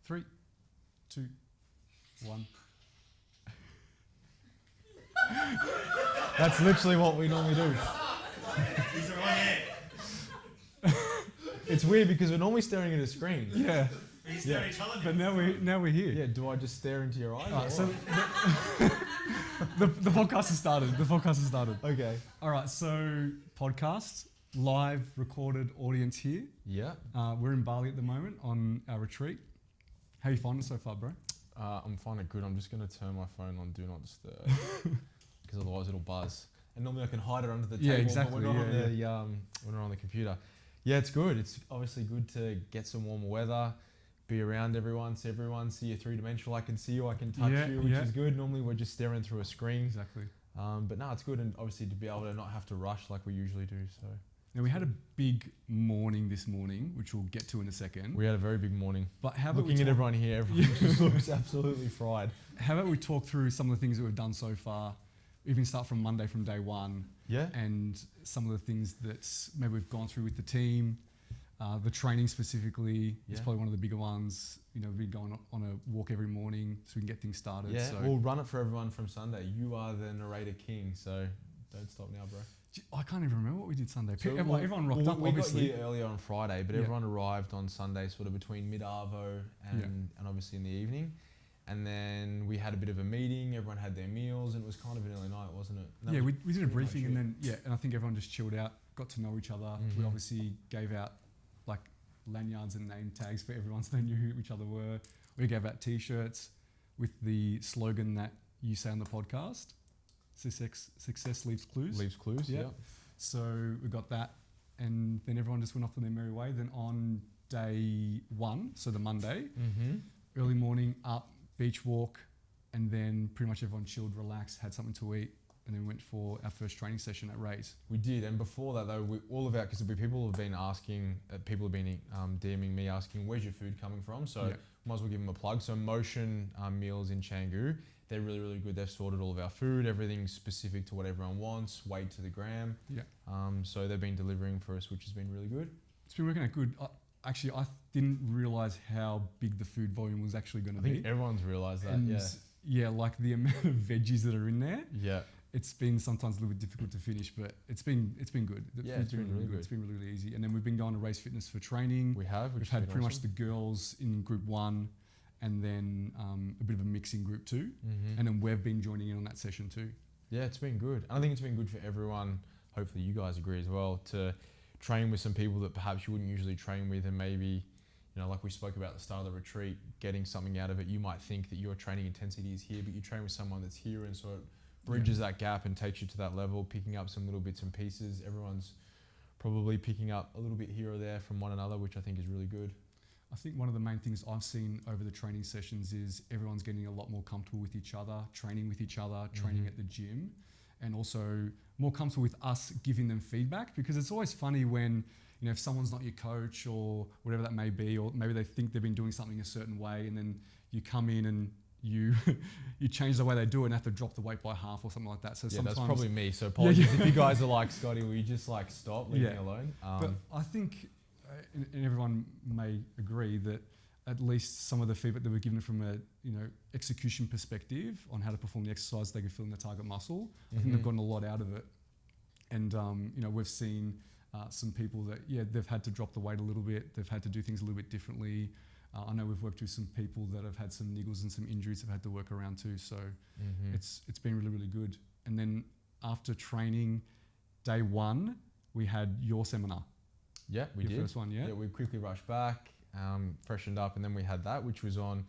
3, 2, 1. That's literally what we normally do. He's the wrong hand. It's weird because we're normally staring at a screen. Yeah. We stare at each other. But now we're here. Yeah, do I just stare into your eyes? Alright, or so what? the podcast has started. The podcast has started. Okay. All right, so podcast, live recorded audience here. Yeah. We're in Bali at the moment on our retreat. How you finding it so far, bro? I'm finding it good. I'm just going to turn my phone on Do Not Disturb because otherwise it'll buzz. And normally I can hide it under the table. Yeah, exactly. But when we're on the computer. Yeah, it's good. It's obviously good to get some warmer weather, be around everyone, see you three-dimensional. I can see you, I can touch you, which is good. Normally we're just staring through a screen. Exactly. But no, it's good, and obviously to be able to not have to rush like we usually do. So now we had a big morning this morning, which we'll get to in a second. we had a very big morning. But how about Looking at everyone here, everyone just looks absolutely fried. How about we talk through some of the things that we've done so far? We can start from Monday, from day one. Yeah. And some of the things that maybe we've gone through with the team. The training specifically is probably one of the bigger ones. You know, we've been going on a walk every morning so we can get things started. Yeah, so we'll run it for everyone from Sunday. You are the narrator king, so don't stop now, bro. I can't even remember what we did Sunday. So everyone rocked up, we obviously. got here earlier on Friday, but everyone arrived on Sunday sort of between mid-arvo and obviously in the evening. And then we had a bit of a meeting, everyone had their meals, and it was kind of an early night, wasn't it? Yeah, we did a briefing and then, and I think everyone just chilled out, got to know each other. Mm-hmm. We obviously gave out like lanyards and name tags for everyone so they knew who each other were. We gave out t-shirts with the slogan that you say on the podcast, success leaves clues. Leaves clues, yeah. So we got that, and then everyone just went off on their merry way. Then on day one, so the Monday, early morning, up, beach walk, and then pretty much everyone chilled, relaxed, had something to eat, and then we went for our first training session at Ray's. We did, and before that though, because people have been asking, DMing me asking, where's your food coming from? So might as well give them a plug. So Motion Meals in Canggu, they're really, really good. They've sorted all of our food, everything's specific to what everyone wants, weighed to the gram. Yeah. So they've been delivering for us, which has been really good. It's been working out good. Actually, I didn't realise how big the food volume was actually going to be. I think everyone's realised that, and yeah, like the amount of veggies that are in there. Yeah. It's been sometimes a little bit difficult to finish, but it's been good. It's been really good. It's been really, really easy. And then we've been going to Race Fitness for training. We've had pretty much the girls in group 1, and then a bit of a mix in group 2, and then we've been joining in on that session too. Yeah, it's been good. I think it's been good for everyone. Hopefully you guys agree as well, to train with some people that perhaps you wouldn't usually train with, and maybe, you know, like we spoke about at the start of the retreat, getting something out of it. You might think that your training intensity is here, but you train with someone that's here, and so it bridges that gap and takes you to that level, picking up some little bits and pieces. Everyone's probably picking up a little bit here or there from one another, which I think is really good. I think one of the main things I've seen over the training sessions is everyone's getting a lot more comfortable with each other, training with each other, training at the gym, and also more comfortable with us giving them feedback, because it's always funny when, you know, if someone's not your coach or whatever that may be, or maybe they think they've been doing something a certain way, and then you come in and you change the way they do it and have to drop the weight by half or something like that. So sometimes that's probably me. So apologies if you guys are like, Scotty, will you just like stop, leave me alone? But I think, and everyone may agree, that at least some of the feedback that we're given from a execution perspective on how to perform the exercise they can feel in their target muscle, I think they've gotten a lot out of it. And we've seen some people that they've had to drop the weight a little bit, they've had to do things a little bit differently. I know we've worked with some people that have had some niggles and some injuries they've had to work around too. So it's been really, really good. And then after training, day 1, we had your seminar. Yeah, we did. Your first one, yeah? Yeah, we quickly rushed back, freshened up, and then we had that, which was on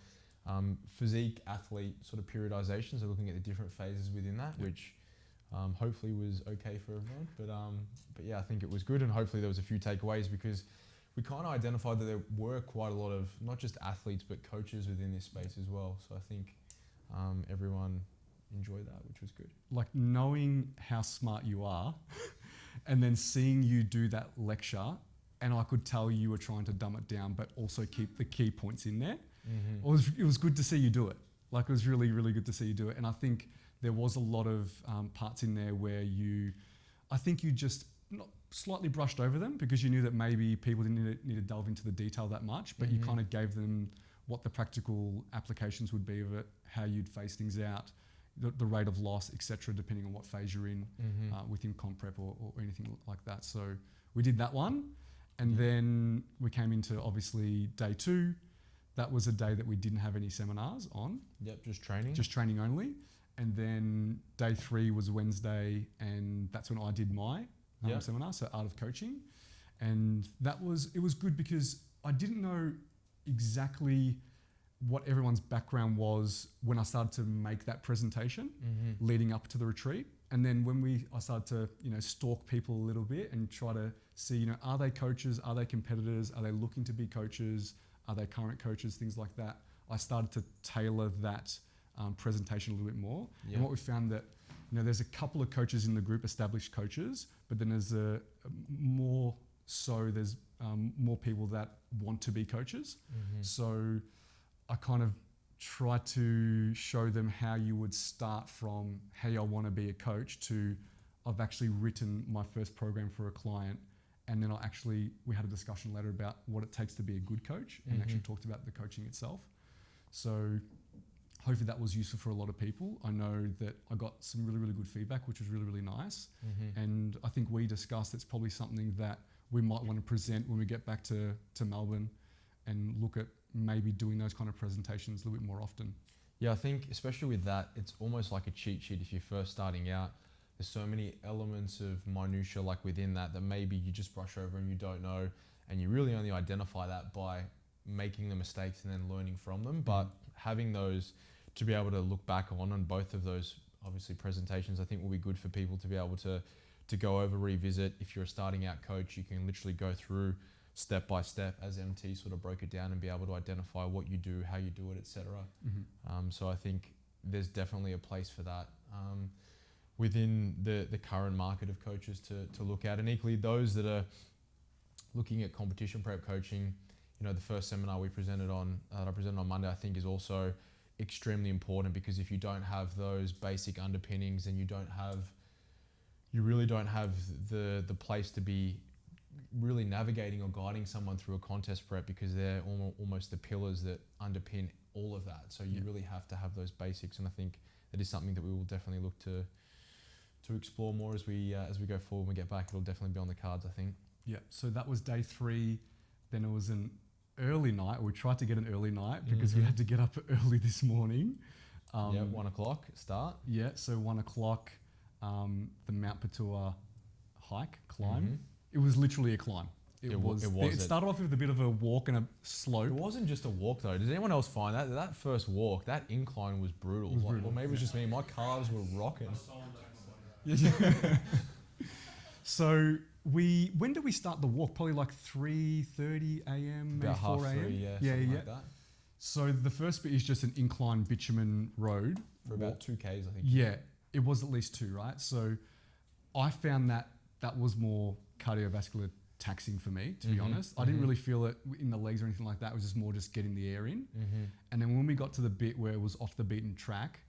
physique athlete sort of periodization, so looking at the different phases within that, which hopefully was okay for everyone. But yeah, I think it was good, and hopefully there was a few takeaways, because we kind of identified that there were quite a lot of not just athletes but coaches within this space as well. So I think everyone enjoyed that, which was good. Like knowing how smart you are and then seeing you do that lecture, and I could tell you were trying to dumb it down but also keep the key points in there. It was good to see you do it. Like, it was really, really good to see you do it. And I think there was a lot of parts in there where you just slightly brushed over them because you knew that maybe people didn't need to delve into the detail that much, but you kind of gave them what the practical applications would be of it, how you'd phase things out, the rate of loss, etc., depending on what phase you're in within comp prep or anything like that. So we did that one, and then we came into obviously day 2. That was a day that we didn't have any seminars on. Yep, just training. Just training only. And then day 3 was Wednesday, and that's when I did my seminar, so Art of Coaching. And it was good because I didn't know exactly what everyone's background was when I started to make that presentation leading up to the retreat. And then when I started to, stalk people a little bit and try to see, are they coaches? Are they competitors? Are they looking to be coaches? Are they current coaches? Things like that. I started to tailor that presentation a little bit more. And what we found that, there's a couple of coaches in the group, established coaches, but then there's more people that want to be coaches. So I kind of try to show them how you would start from, hey, I want to be a coach, to I've actually written my first program for a client. And then we had a discussion later about what it takes to be a good coach, and actually talked about the coaching itself. So hopefully that was useful for a lot of people. I know that I got some really, really good feedback, which was really, really nice. And I think we discussed it's probably something that we might want to present when we get back to Melbourne, and look at maybe doing those kind of presentations a little bit more often. Yeah, I think especially with that, it's almost like a cheat sheet if you're first starting out. There's so many elements of minutia like within that maybe you just brush over and you don't know, and you really only identify that by making the mistakes and then learning from them. But having those to be able to look back on both of those obviously presentations, I think will be good for people to be able to go over, revisit. If you're a starting out coach, you can literally go through step by step as MT sort of broke it down and be able to identify what you do, how you do it, etc. So I think there's definitely a place for that within the current market of coaches to look at. And equally those that are looking at competition prep coaching, the first seminar we presented on, that I presented on Monday, I think is also extremely important, because if you don't have those basic underpinnings, and you really don't have the place to be really navigating or guiding someone through a contest prep, because they're almost the pillars that underpin all of that. So you really have to have those basics, and I think that is something that we will definitely look to explore more as we go forward. When we get back, it'll definitely be on the cards, I think. Yeah, so that was day 3. Then it was an early night. We tried to get an early night because we had to get up early this morning. 1 o'clock start. Yeah, so 1 o'clock, the Mount Patua climb. It was literally a climb. It started off with a bit of a walk and a slope. It wasn't just a walk though. Did anyone else find that first walk, that incline was brutal? Or maybe it was just me. My calves were rocking. So when did we start the walk? Probably like 3:30 a.m. About maybe 4 a.m. something like that. So the first bit is just an incline bitumen road For about 2 Ks, I think. Yeah, it was at least 2, right? So I found that was more cardiovascular taxing for me, to be honest. I didn't really feel it in the legs or anything like that. It was just more just getting the air in. And then when we got to the bit where it was off the beaten track,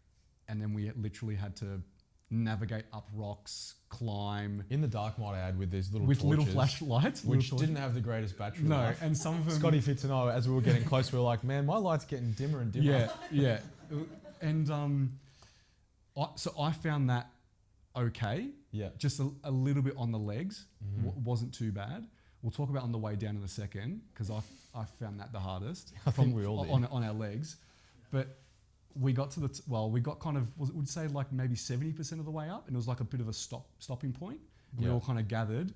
and then we literally had to navigate up rocks, climb. In the dark, might I add, with these little torches, flashlights. Which didn't have the greatest battery life. And some of them... Scotty fit to know, as we were getting close, we were like, man, my light's getting dimmer and dimmer. Yeah. And so I found that okay. Yeah. Just a little bit on the legs. Wasn't too bad. We'll talk about on the way down in a second, because I found that the hardest. I think we all did. On our legs. But we got to we got kind of, would say like maybe 70% of the way up, and it was like a bit of a stopping point. We all kind of gathered,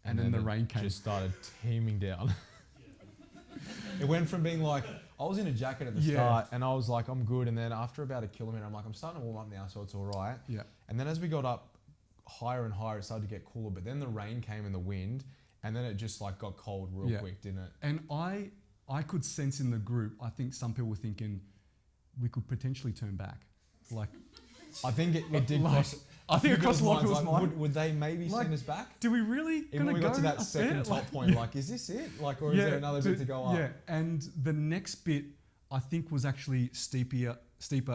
and then the rain came. Just started teeming down. It went from being like, I was in a jacket at the start, and I was like, I'm good. And then after about a kilometre, I'm like, I'm starting to warm up now, so it's all right. Yeah. And then as we got up higher and higher, it started to get cooler. But then the rain came and the wind, and then it just like got cold real quick, didn't it? And I could sense in the group, I think some people were thinking, we could potentially turn back. Like, I think it did cross. I think it crossed a lot of people's mind. Would they maybe send us back? Do we really? Even when we got to that second top point, like, is this it? Like, or is there another bit to go up? Yeah, and the next bit I think was actually steeper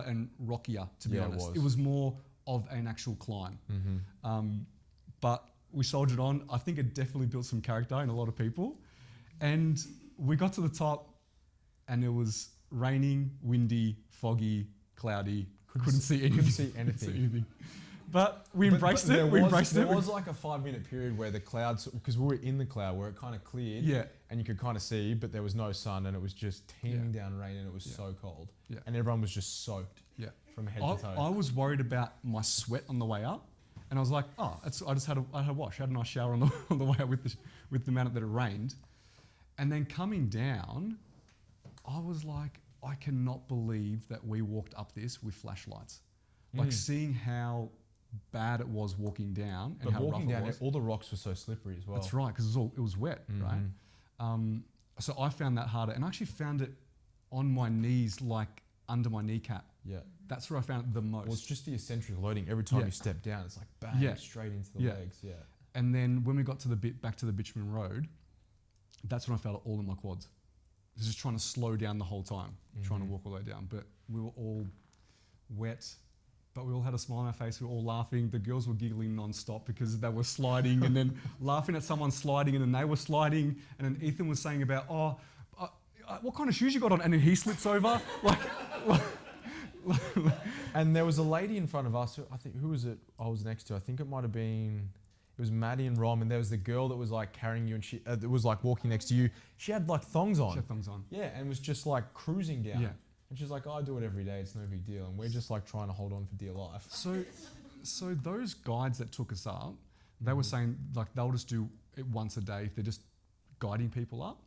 and rockier. To be honest, it was more of an actual climb. But we soldiered on. I think it definitely built some character in a lot of people, and we got to the top, and it was raining, windy, foggy, cloudy. Couldn't see anything. Couldn't see anything. But we embraced it. We embraced it. There was like a 5-minute period where the clouds, because we were in the cloud, where it kind of cleared. Yeah. And you could kind of see, but there was no sun, and it was just teeming down rain, and it was so cold. Yeah. And everyone was just soaked. Yeah. From head to toe. I was worried about my sweat on the way up, and I was like, I just had a wash. I had a nice shower on the way up with the amount that it rained, and then coming down, I was like, I cannot believe that we walked up this with flashlights. Like seeing how bad it was walking down, and how walking rough down, it was. All the rocks were so slippery as well. That's right, because it was wet, right? So I found that harder, and I actually found it on my knees, like under my kneecap. Yeah. That's where I found it the most. Well, it's just the eccentric loading. Every time you step down, it's like bang, straight into the legs. Yeah. And then when we got to back to the bitumen road, that's when I felt it all in my quads. I was just trying to slow down the whole time, trying to walk all the way down. But we were all wet, but we all had a smile on our face. We were all laughing. The girls were giggling non-stop because they were sliding and then laughing at someone sliding, and then they were sliding. And then Ethan was saying about, what kind of shoes you got on? And then he slips over. And there was a lady in front of us. Who was it I was next to? I think it might have been, it was Maddie and Rom, and there was the girl that was like carrying you, and she that was like walking next to you. She had like thongs on. She had thongs on. Yeah, and was just like cruising down. Yeah. And she's like, I do it every day, it's no big deal. And we're just like trying to hold on for dear life. So those guides that took us up, they were saying like they'll just do it once a day if they're just guiding people up.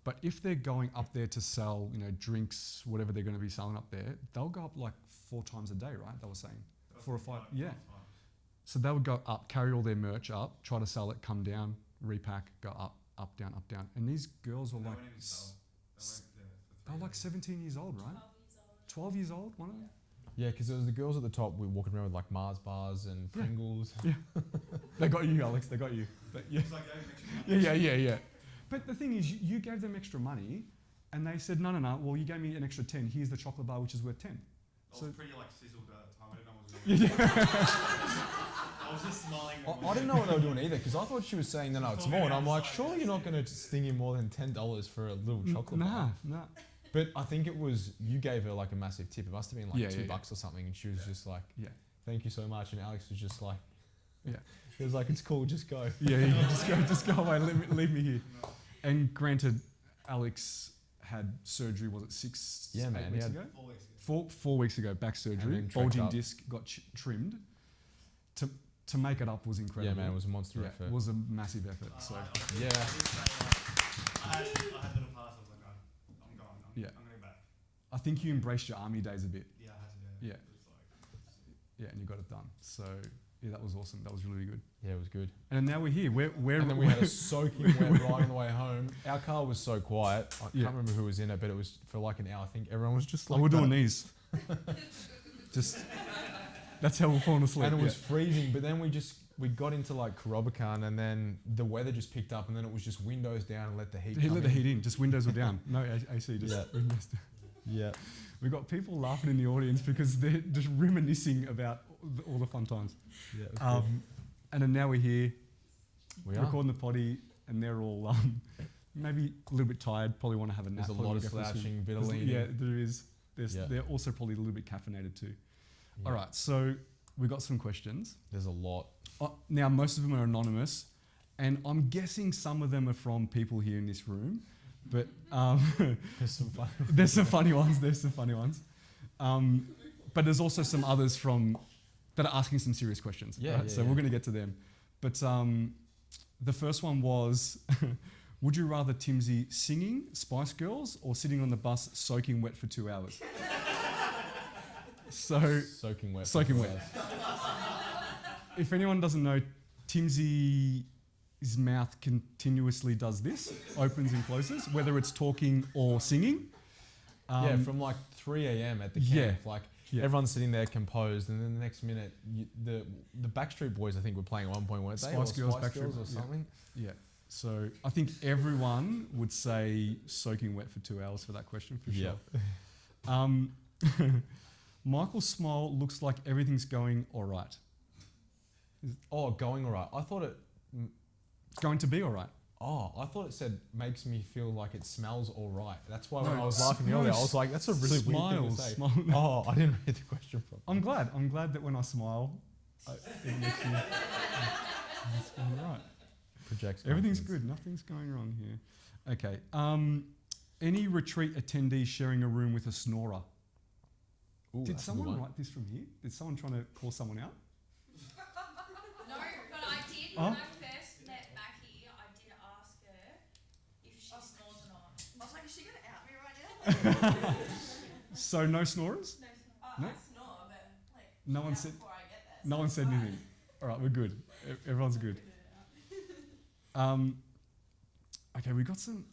But if they're going up there to sell, drinks, whatever they're going to be selling up there, they'll go up like 4 times a day, right? They were saying 4 or 5. Yeah. So they would go up, carry all their merch up, try to sell it, come down, repack, go up, up, down, up, down. And these girls were like, they were like 17 years old, right? 12 years old, one of them. Yeah, because there was the girls at the top. We were walking around with like Mars bars and Pringles. Yeah. They got you, Alex. They got you. But yeah. Yeah. But the thing is, you gave them extra money, and they said, no. Well, you gave me an extra 10. Here's the chocolate bar, which is worth 10. I was pretty like sizzled at the time. I didn't know what was going on. I was just smiling. I didn't know what they were doing either, because I thought she was saying, no, it's more. And I'm like, surely you're not going to sting in more than $10 for a little chocolate bar. Nah. But I think it was, you gave her like a massive tip. It must have been like $2 or something. And she was just like, thank you so much. And Alex was just like, he was like, it's cool, just go. Yeah, just go away, leave me here. And granted, Alex had surgery, was it 8 weeks ago? 4 weeks ago. 4 weeks ago, back surgery, bulging disc got trimmed. To make it up was incredible. Yeah, man, it was a monster effort. It was a massive effort. So yeah. I had little pass. I was like, I'm going. I'm going back. I think you embraced your army days a bit. Yeah, I had to. Yeah. Yeah, and you got it done. So yeah, that was awesome. That was really good. Yeah, it was good. And now we're here. And then we had a soaking wet ride on the way home. Our car was so quiet. I can't remember who was in it, but it was for like an hour. I think everyone was just like, we're doing these. Just that's how we're falling asleep. And it was freezing, but then we got into like Korobakan, and then the weather just picked up, and then it was just windows down and let the heat. He let the heat in. Just windows were down. No AC. Just yeah. We got people laughing in the audience because they're just reminiscing about all the fun times. Yeah. And then now we're here, recording are. the potty, and they're all maybe a little bit tired. Probably want to have a nap. There's a lot of slouching, bit of leaning. Yeah, there is. They're also probably a little bit caffeinated too. Yeah. All right, so we got some questions. There's a lot. Now, most of them are anonymous, and I'm guessing some of them are from people here in this room, but There's some fun. There's some funny ones. But there's also some others that are asking some serious questions. So we're going to get to them. But the first one was, would you rather Timsy singing Spice Girls or sitting on the bus soaking wet for 2 hours? So Soaking wet. If anyone doesn't know, Timsy's mouth continuously does this, opens and closes, whether it's talking or singing. From like 3 a.m. at the camp. Everyone's sitting there composed, and then the next minute, the Backstreet Boys, I think, were playing at one point, weren't they? Spice Girls, or something. Yeah. So I think everyone would say soaking wet for 2 hours for that question, for sure. Michael's smile looks like everything's going all right. Going all right. I thought it's going to be all right. Oh, I thought it said makes me feel like it smells all right. That's why when No, I was laughing earlier, I was like, that's a really weird thing to say. Smile. Oh, I didn't read the question properly. I'm glad that when I smile, it makes you. It's going right. Projects Everything's confidence. good. Nothing's going wrong here. Okay. Any retreat attendees sharing a room with a snorer? Ooh, Did that's a good someone one. write this from here? Did someone trying to call someone out? No, but I did Oh. when I first met Mackie. I did ask her if she snores or not. I was like, is she going to out me right now? So no snorers? No, No? I snore, but like, No one out said. before I get there. No so one it's said fine. anything. All right, we're good. Everyone's good. Okay, we got some.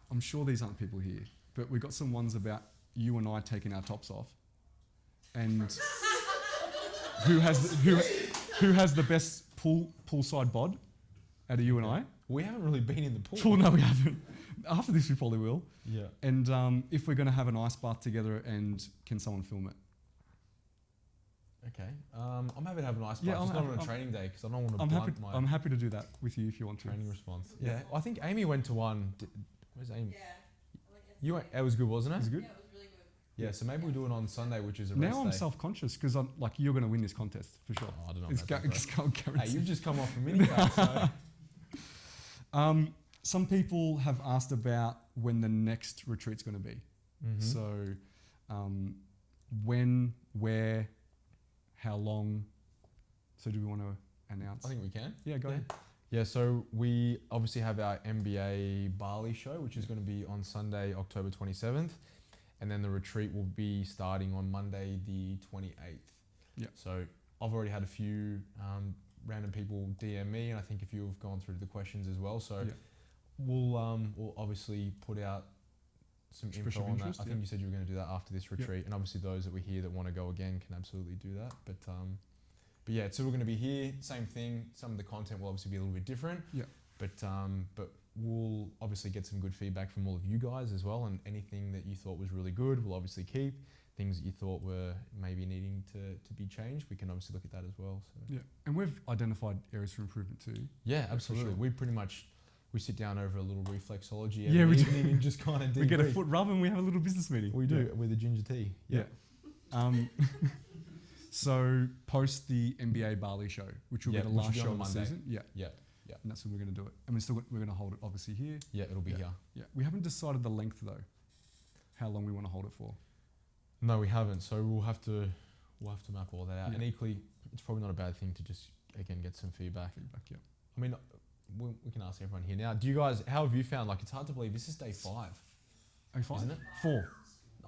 I'm sure these aren't people here, but we got some ones about you and I taking our tops off, and who has the best poolside bod out of you and I? We haven't really been in the pool. Well, no, we haven't. After this, we probably will. Yeah. And if we're going to have an ice bath together, and can someone film it? Okay. I'm happy to have a nice Yeah, bath. I'm Just not happy- on a training day because I don't want to I'm blunt happy. my I'm happy to do that with you if you want to. training response. Yeah. Yeah. I think Amy went to one. Where's Amy? Yeah. I went You went. yesterday. It was good, wasn't Is it? it good? Yeah, it was really good. Yeah. So maybe we do it on Sunday, which is a rest Now I'm day. self-conscious because I'm like you're going to win this contest for sure. Oh, I don't know. It's about that, bro. guaranteed. Hey, you've just come off a mini so Some people have asked about when the next retreat's going to be. Mhm. So, when, where, how long? So, do we want to announce? I think we can. Yeah, go ahead. Yeah, so we obviously have our MBA Bali show, which is going to be on Sunday, October 27th. And then the retreat will be starting on Monday, the 28th. Yeah. So I've already had a few random people DM me, and I think a few have gone through the questions as well. So Yeah. we'll obviously put out some Expression info of on interest, that. I yeah. think you said you were going to do that after this retreat. And obviously those that were here that want to go again can absolutely do that. But yeah, so we're going to be here, same thing. Some of the content will obviously be a little bit different. Yeah. But we'll obviously get some good feedback from all of you guys as well, and anything that you thought was really good, we'll obviously keep. Things that you thought were maybe needing to be changed, we can obviously look at that as well. So Yeah, and we've identified areas for improvement too. yeah, for absolutely. sure. We sit down over a little reflexology Yeah, every we do. evening and just kind of We get a foot rub and we have a little business meeting. We do with a ginger tea. Yeah. So post the NBA Bali show, which will Yeah, be the which will last be on show of the Monday. season. Yeah. Yeah, yeah. And that's when we're going to do it. And we're going to hold it obviously here. Yeah, it'll be Yeah. here. Yeah. We haven't decided the length though. How long we want to hold it for. No, we haven't. So we'll have to map all that out. Yeah. And equally, it's probably not a bad thing to just again get some feedback. Yeah. I mean, we can ask everyone here now. Do you guys? How have you found? Like, it's hard to believe this is day 5, Oh, 5? isn't it? 4.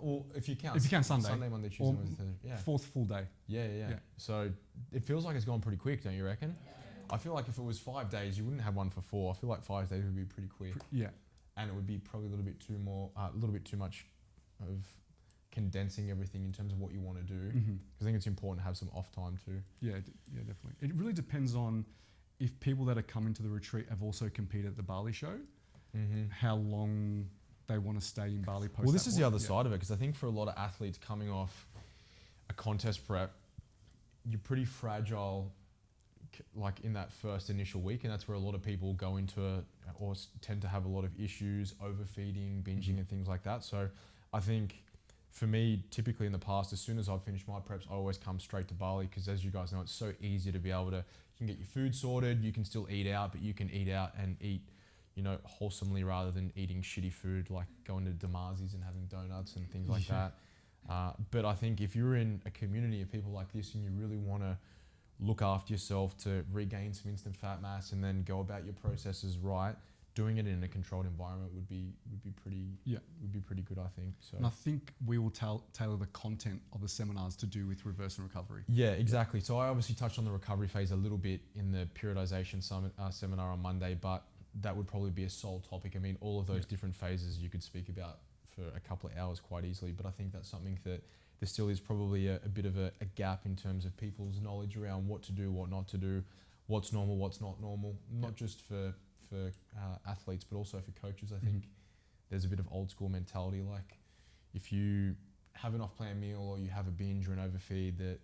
Well, if you count. If you count Sunday. Sunday, Monday, Tuesday, Or Wednesday, Thursday. Yeah. 4th full day. Yeah. Yeah. So it feels like it's gone pretty quick, don't you reckon? I feel like if it was 5 days, you wouldn't have one for 4. I feel like 5 days would be pretty quick, Yeah. and it would be probably a little bit too much of condensing everything in terms of what you want to do. Mm-hmm. I think it's important to have some off time too. Yeah, definitely. It really depends on if people that are coming to the retreat have also competed at the Bali show, Mm-hmm. how long they want to stay in Bali post. Well, this that is the point. other Yeah. side of it, because I think for a lot of athletes coming off a contest prep, you're pretty fragile, like in that first initial week, and that's where a lot of people go into or tend to have a lot of issues, overfeeding, binging, and things like that. So I think for me, typically in the past, as soon as I've finished my preps, I always come straight to Bali, because as you guys know, it's so easy to be able to, you can get your food sorted, you can still eat out, but you can eat out and eat, wholesomely rather than eating shitty food, like going to Damazi's and having donuts and things like Yeah. that. But I think if you're in a community of people like this and you really want to look after yourself to regain some instant fat mass and then go about your processes right, doing it in a controlled environment would be pretty good, I think. So And I think we will tailor the content of the seminars to do with reverse and recovery. yeah, exactly. So I obviously touched on the recovery phase a little bit in the periodization seminar on Monday, but that would probably be a sole topic. I mean, all of those Yeah. different phases you could speak about for a couple of hours quite easily, but I think that's something that there still is probably a bit of a gap in terms of people's knowledge around what to do, what not to do, what's normal, what's not normal, not just for athletes, but also for coaches. I think there's a bit of old school mentality, like if you have an off-plan meal or you have a binge or an overfeed, that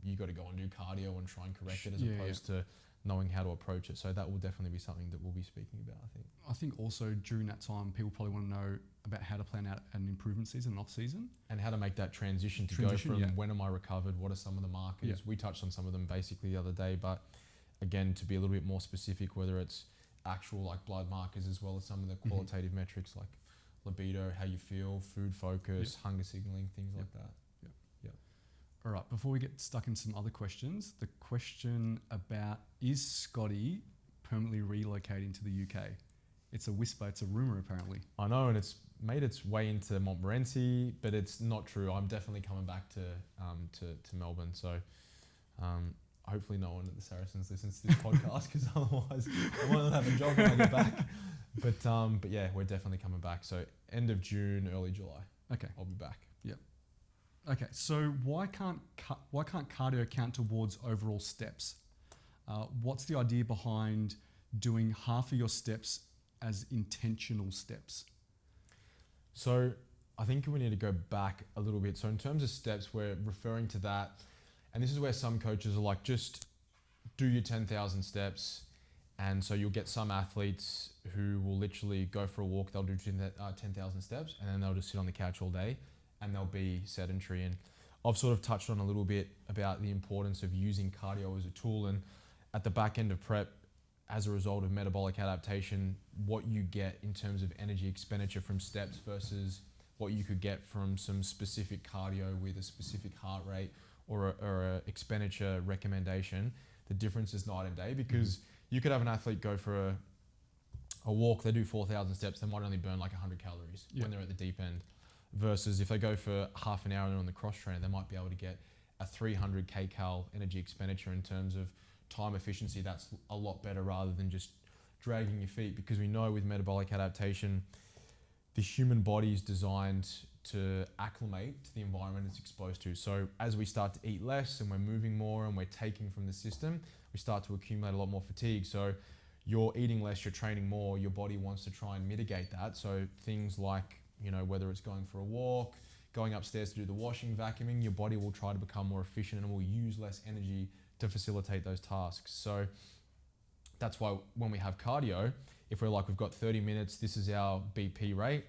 you got to go and do cardio and try and correct it, as Yeah, opposed to knowing how to approach it. So that will definitely be something that we'll be speaking about, I think. I think also during that time, people probably want to know about how to plan out an improvement season and off season. And how to make that transition to go from when am I recovered, what are some of the markers. Yeah. We touched on some of them basically the other day, but again, to be a little bit more specific, whether it's actual like blood markers as well as some of the qualitative metrics like libido, how you feel, food focus, hunger signaling, things like that. All right, before we get stuck in some other questions, the question about is Scotty permanently relocating to the UK? It's a whisper, it's a rumour apparently. I know, and it's made its way into Montmorency, but it's not true. I'm definitely coming back to Melbourne. So hopefully no one at the Saracens listens to this podcast, because otherwise I won't have a job when I get back. But yeah, we're definitely coming back. So end of June, early July. Okay. I'll be back. Okay, so why can't cardio count towards overall steps? What's the idea behind doing half of your steps as intentional steps? So I think we need to go back a little bit. So in terms of steps, we're referring to that, and this is where some coaches are like, just do your 10,000 steps. And so you'll get some athletes who will literally go for a walk, they'll do 10,000 steps, and then they'll just sit on the couch all day, and they'll be sedentary. And I've sort of touched on a little bit about the importance of using cardio as a tool. And at the back end of prep, as a result of metabolic adaptation, what you get in terms of energy expenditure from steps versus what you could get from some specific cardio with a specific heart rate or a expenditure recommendation, the difference is night and day. Because you could have an athlete go for a walk, they do 4,000 steps, they might only burn like 100 calories when they're at the deep end. Versus if they go for half an hour and they're on the cross trainer, they might be able to get a 300 kcal energy expenditure in terms of time efficiency. That's a lot better rather than just dragging your feet, because we know with metabolic adaptation, the human body is designed to acclimate to the environment it's exposed to. So as we start to eat less and we're moving more and we're taking from the system, we start to accumulate a lot more fatigue. So you're eating less, you're training more, your body wants to try and mitigate that. So things like, you know, whether it's going for a walk, going upstairs to do the washing, vacuuming, your body will try to become more efficient and will use less energy to facilitate those tasks. So that's why when we have cardio, if we're like, we've got 30 minutes, this is our BP rate.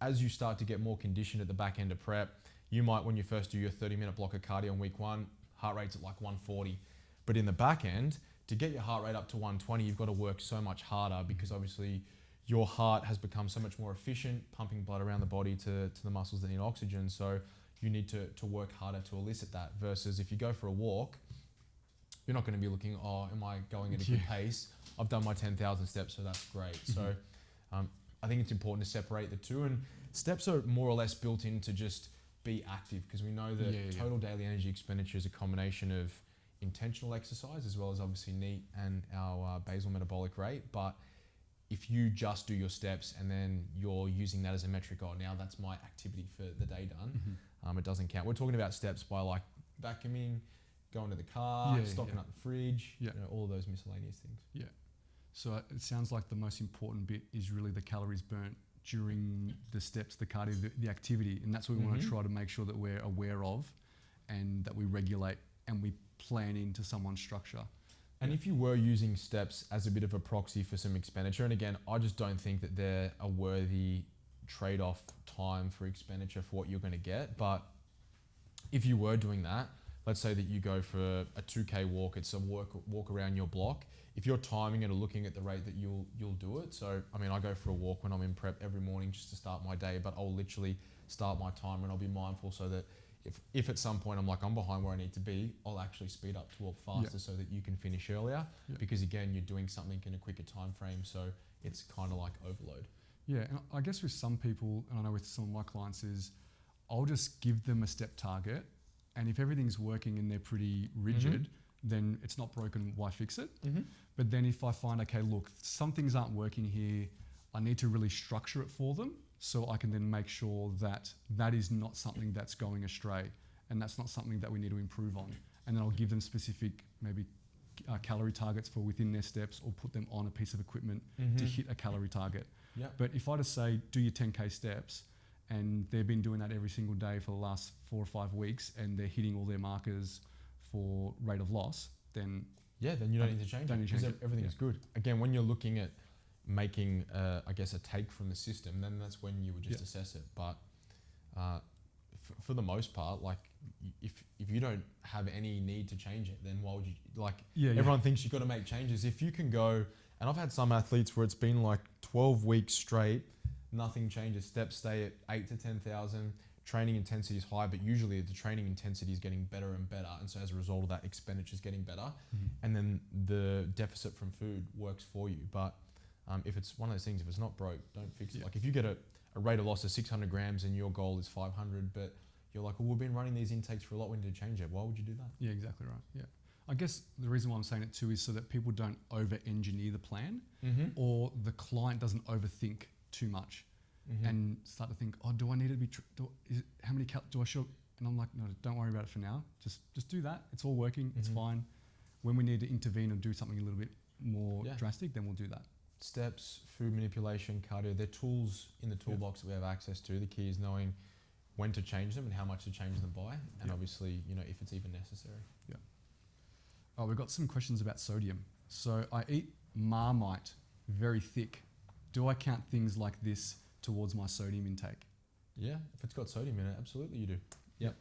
As you start to get more conditioned at the back end of prep, you might, when you first do your 30-minute block of cardio in week 1, heart rate's at like 140. But in the back end, to get your heart rate up to 120, you've got to work so much harder, because obviously your heart has become so much more efficient, pumping blood around the body to the muscles that need oxygen. So you need to work harder to elicit that. Versus if you go for a walk, you're not going to be looking, oh, am I going at a good pace? I've done my 10,000 steps, so that's great. So I think it's important to separate the two. And steps are more or less built in to just be active, because we know that total daily energy expenditure is a combination of intentional exercise as well as obviously NEAT and our basal metabolic rate. But if you just do your steps and then you're using that as a metric, oh, now that's my activity for the day done, it doesn't count. We're talking about steps by like vacuuming, going to the car, stocking up the fridge, you know, all of those miscellaneous things. Yeah. So it sounds like the most important bit is really the calories burnt during the steps, the cardio, the activity. And that's what we want to try to make sure that we're aware of, and that we regulate and we plan into someone's structure. And if you were using steps as a bit of a proxy for some expenditure, and again, I just don't think that they're a worthy trade-off time for expenditure for what you're going to get. But if you were doing that, let's say that you go for a 2K walk, it's a walk around your block. If you're timing it or looking at the rate that you'll do it. So, I mean, I go for a walk when I'm in prep every morning just to start my day, but I'll literally start my timer and I'll be mindful so that if at some point I'm like, I'm behind where I need to be, I'll actually speed up to walk faster so that you can finish earlier. Because again, you're doing something in a quicker time frame. So it's kind of like overload. Yeah, and I guess with some people, and I know with some of my clients, is I'll just give them a step target, and if everything's working and they're pretty rigid, then it's not broken, why fix it? But then if I find, okay, look, some things aren't working here, I need to really structure it for them, so I can then make sure that that is not something that's going astray, and that's not something that we need to improve on. And then I'll give them specific maybe calorie targets for within their steps, or put them on a piece of equipment to hit a calorie target. But if I just say, do your 10K steps, and they've been doing that every single day for the last 4 or 5 weeks, and they're hitting all their markers for rate of loss, then yeah, then you don't need to change Don't it need to because change it, everything's good. Again, when you're looking at making, I guess, a take from the system, then that's when you would just assess it. But for the most part, like if you don't have any need to change it, then why would you? Like everyone thinks you've got to make changes. If you can go, and I've had some athletes where it's been like 12 weeks straight, nothing changes. Steps stay at 8 to 10,000. Training intensity is high, but usually the training intensity is getting better and better, and so as a result of that, expenditure is getting better, and then the deficit from food works for you. But if it's one of those things, if it's not broke, don't fix it. Like if you get a rate of loss of 600 grams and your goal is 500, but you're like, well, we've been running these intakes for a lot, we need to change it. Why would you do that? Yeah, exactly right. Yeah. I guess the reason why I'm saying it too is so that people don't over-engineer the plan, or the client doesn't overthink too much and start to think, oh, do I need to be, how many do I show? And I'm like, no, don't worry about it for now. Just do that. It's all working. It's fine. When we need to intervene or do something a little bit more drastic, then we'll do that. Steps, food manipulation, cardio, they're tools in the toolbox that we have access to. The key is knowing when to change them and how much to change them by, and obviously, if it's even necessary. Yeah. Oh, we've got some questions about sodium. So I eat Marmite very thick. Do I count things like this towards my sodium intake? Yeah, if it's got sodium in it, absolutely you do. Yep.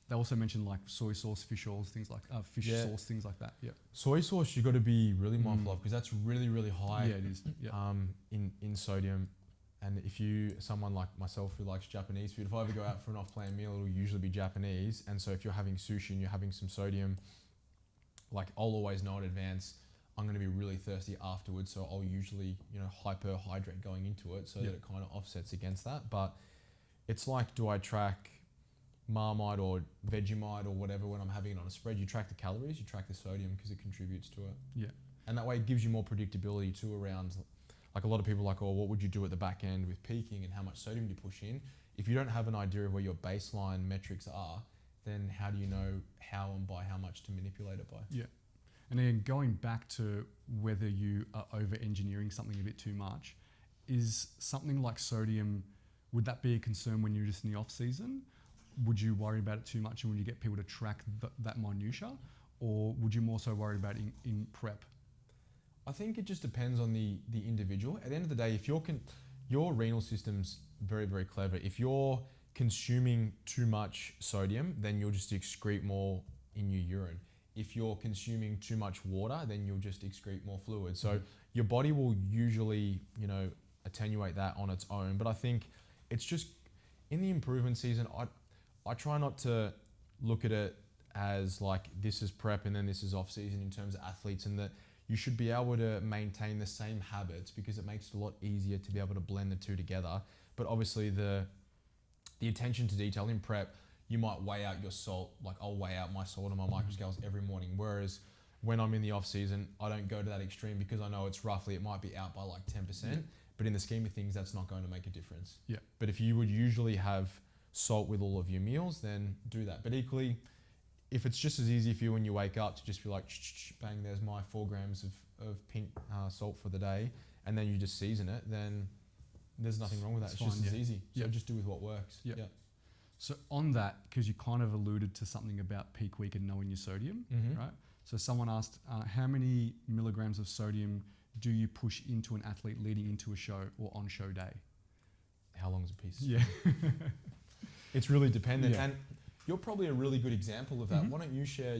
They also mentioned like soy sauce, fish oils, things like fish sauce, things like that. Yeah. Soy sauce you got to be really mindful of because that's really, really high. Yeah, it is. Yeah. In sodium. And if someone like myself who likes Japanese food, if I ever go out for an off-plan meal, it'll usually be Japanese. And so if you're having sushi and you're having some sodium, like I'll always know in advance, I'm going to be really thirsty afterwards. So I'll usually, hyperhydrate going into it so that it kind of offsets against that. But it's like, do I track Marmite or Vegemite or whatever when I'm having it on a spread? You track the calories, you track the sodium because it contributes to it. Yeah. And that way it gives you more predictability too around, like a lot of people are like, oh, what would you do at the back end with peaking and how much sodium do you push in? If you don't have an idea of where your baseline metrics are, then how do you know how and by how much to manipulate it by? Yeah. And then going back to whether you are over-engineering something a bit too much, is something like sodium, would that be a concern when you're just in the off season? Would you worry about it too much and when you get people to track that minutia? Or would you more so worry about it in prep? I think it just depends on the individual. At the end of the day, if your renal system's very, very clever. If you're consuming too much sodium, then you'll just excrete more in your urine. If you're consuming too much water, then you'll just excrete more fluid. So your body will usually, attenuate that on its own. But I think it's just in the improvement season, I try not to look at it as like this is prep and then this is off season in terms of athletes, and that you should be able to maintain the same habits because it makes it a lot easier to be able to blend the two together. But obviously the attention to detail in prep, you might weigh out your salt. Like I'll weigh out my salt on my microscales every morning. Whereas when I'm in the off season, I don't go to that extreme because I know it might be out by like 10%. But in the scheme of things, that's not going to make a difference. Yeah. But if you would usually have salt with all of your meals, then do that. But equally, if it's just as easy for you when you wake up to just be like, bang, there's my 4 grams of pink salt for the day, and then you just season it, then there's nothing wrong with that. It's just as easy. So just do with what works. Yeah. So on that, because you kind of alluded to something about peak week and knowing your sodium, right? So someone asked, how many milligrams of sodium do you push into an athlete leading into a show or on show day? How long is a piece? Yeah. It's really dependent. And you're probably a really good example of that. Why don't you share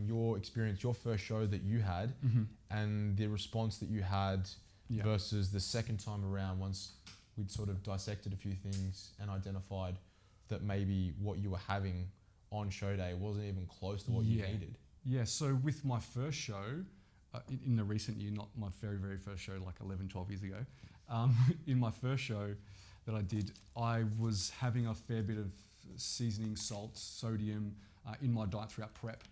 your experience, your first show that you had and the response that you had versus the second time around once we'd sort of dissected a few things and identified that maybe what you were having on show day wasn't even close to what you needed. Yeah, so with my first show, in the recent year, not my very, very first show like 11, 12 years ago, in my first show that I did, I was having a fair bit of seasoning, salt, sodium in my diet throughout prep.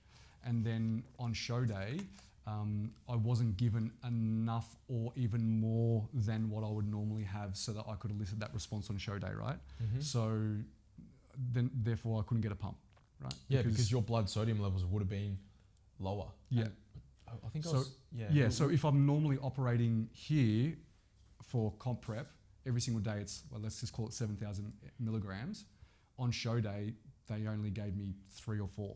And then on show day, I wasn't given enough or even more than what I would normally have so that I could elicit that response on show day, right? So then therefore I couldn't get a pump, right? Yeah, because your blood sodium levels would have been lower. Yeah. And I think so if I'm normally operating here for comp prep, every single day it's, well, let's just call it 7,000 milligrams. On show day, they only gave me 3 or 4.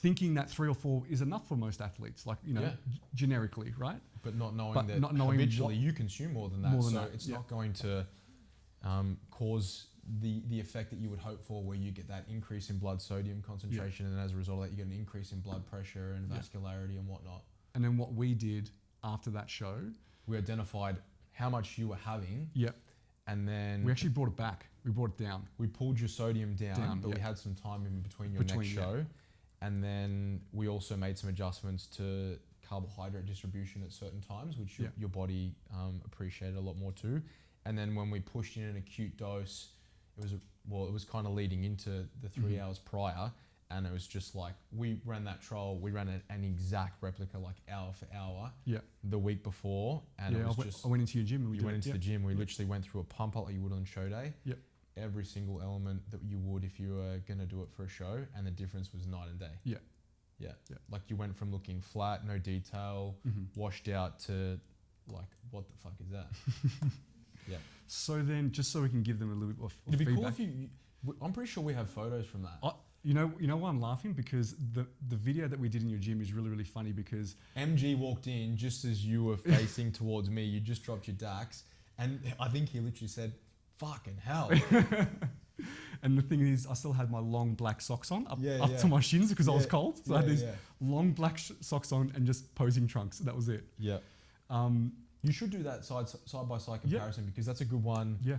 thinking that 3 or 4 is enough for most athletes, like, you know, Yeah. generically, right? But not knowing But that not knowing habitually what- you consume more than that. more than so that, it's yeah. not going to cause the effect that you would hope for, where you get that increase in blood sodium concentration, and as a result of that, you get an increase in blood pressure and Yeah. vascularity and whatnot. And then what we did after that show, We identified how much you were having, yep, and then we actually brought it back. We brought it down. we pulled your sodium down, but we yeah. had some time in between your next yeah. show. And then we also made some adjustments to carbohydrate distribution at certain times, which Yeah. your body appreciated a lot more too. And then when we pushed in an acute dose, it was kind of leading into the 3 Mhm. hours prior. And it was just like, we ran that trial, we ran an exact replica, like hour for hour, Yeah. the week before. And Yeah, it was I just, went into your gym and we you did went it. into the gym, we Yep. literally went through a pump up like you would on show day. Yep. Every single element that you would if you were going to do it for a show, and the difference was night and day. Yeah. Yeah. Yeah. Like you went from looking flat, no detail, Mhm. washed out, to like, what the fuck is that? So then, just so we can give them a little bit of It'd be feedback. cool if I'm pretty sure we have photos from that. You know why I'm laughing? Because the video that we did in your gym is really, really funny because MG walked in just as you were facing towards me. You just dropped your DAX, and I think he literally said, "Fucking hell." and the thing is, I still had my long black socks on up Yeah. to my shins because I was Yeah. cold. So I had these yeah. long black socks on and just posing trunks. That was it. Yeah. You should do that side by side Yeah. comparison, because that's a good one Yeah.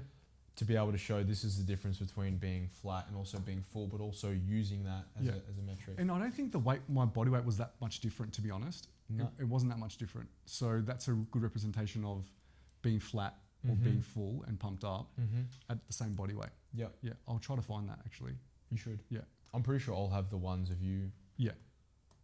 to be able to show this is the difference between being flat and also being full, but also using that as, Yeah. as a metric. And I don't think my body weight was that much different, to be honest. No. It wasn't that much different. So that's a good representation of being flat or Mhm. being full and pumped up Mm-hmm. at the same body weight. Yeah, Yeah, I'll try to find that actually. you should. Yeah. I'm pretty sure I'll have the ones of you. Yeah.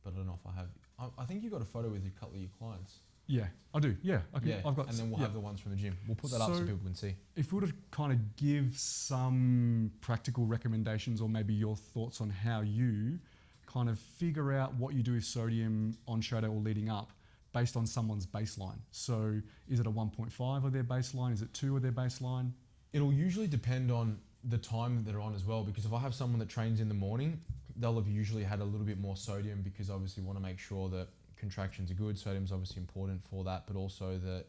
But I don't know if I have. I think you got a photo with a couple of your clients. Yeah, I do. Yeah, Yeah. I've got. And then we'll yeah. have the ones from the gym. We'll put that up so So- people can see. If we were to kind of give some practical recommendations or maybe your thoughts on how you kind of figure out what you do with sodium on show day or leading up based on someone's baseline. So is it a 1.5 of their baseline? Is it 2 of their baseline? It'll usually depend on the time that they're on as well, because if I have someone that trains in the morning, they'll have usually had a little bit more sodium, because obviously want to make sure that contractions are good. Sodium's obviously important for that, but also that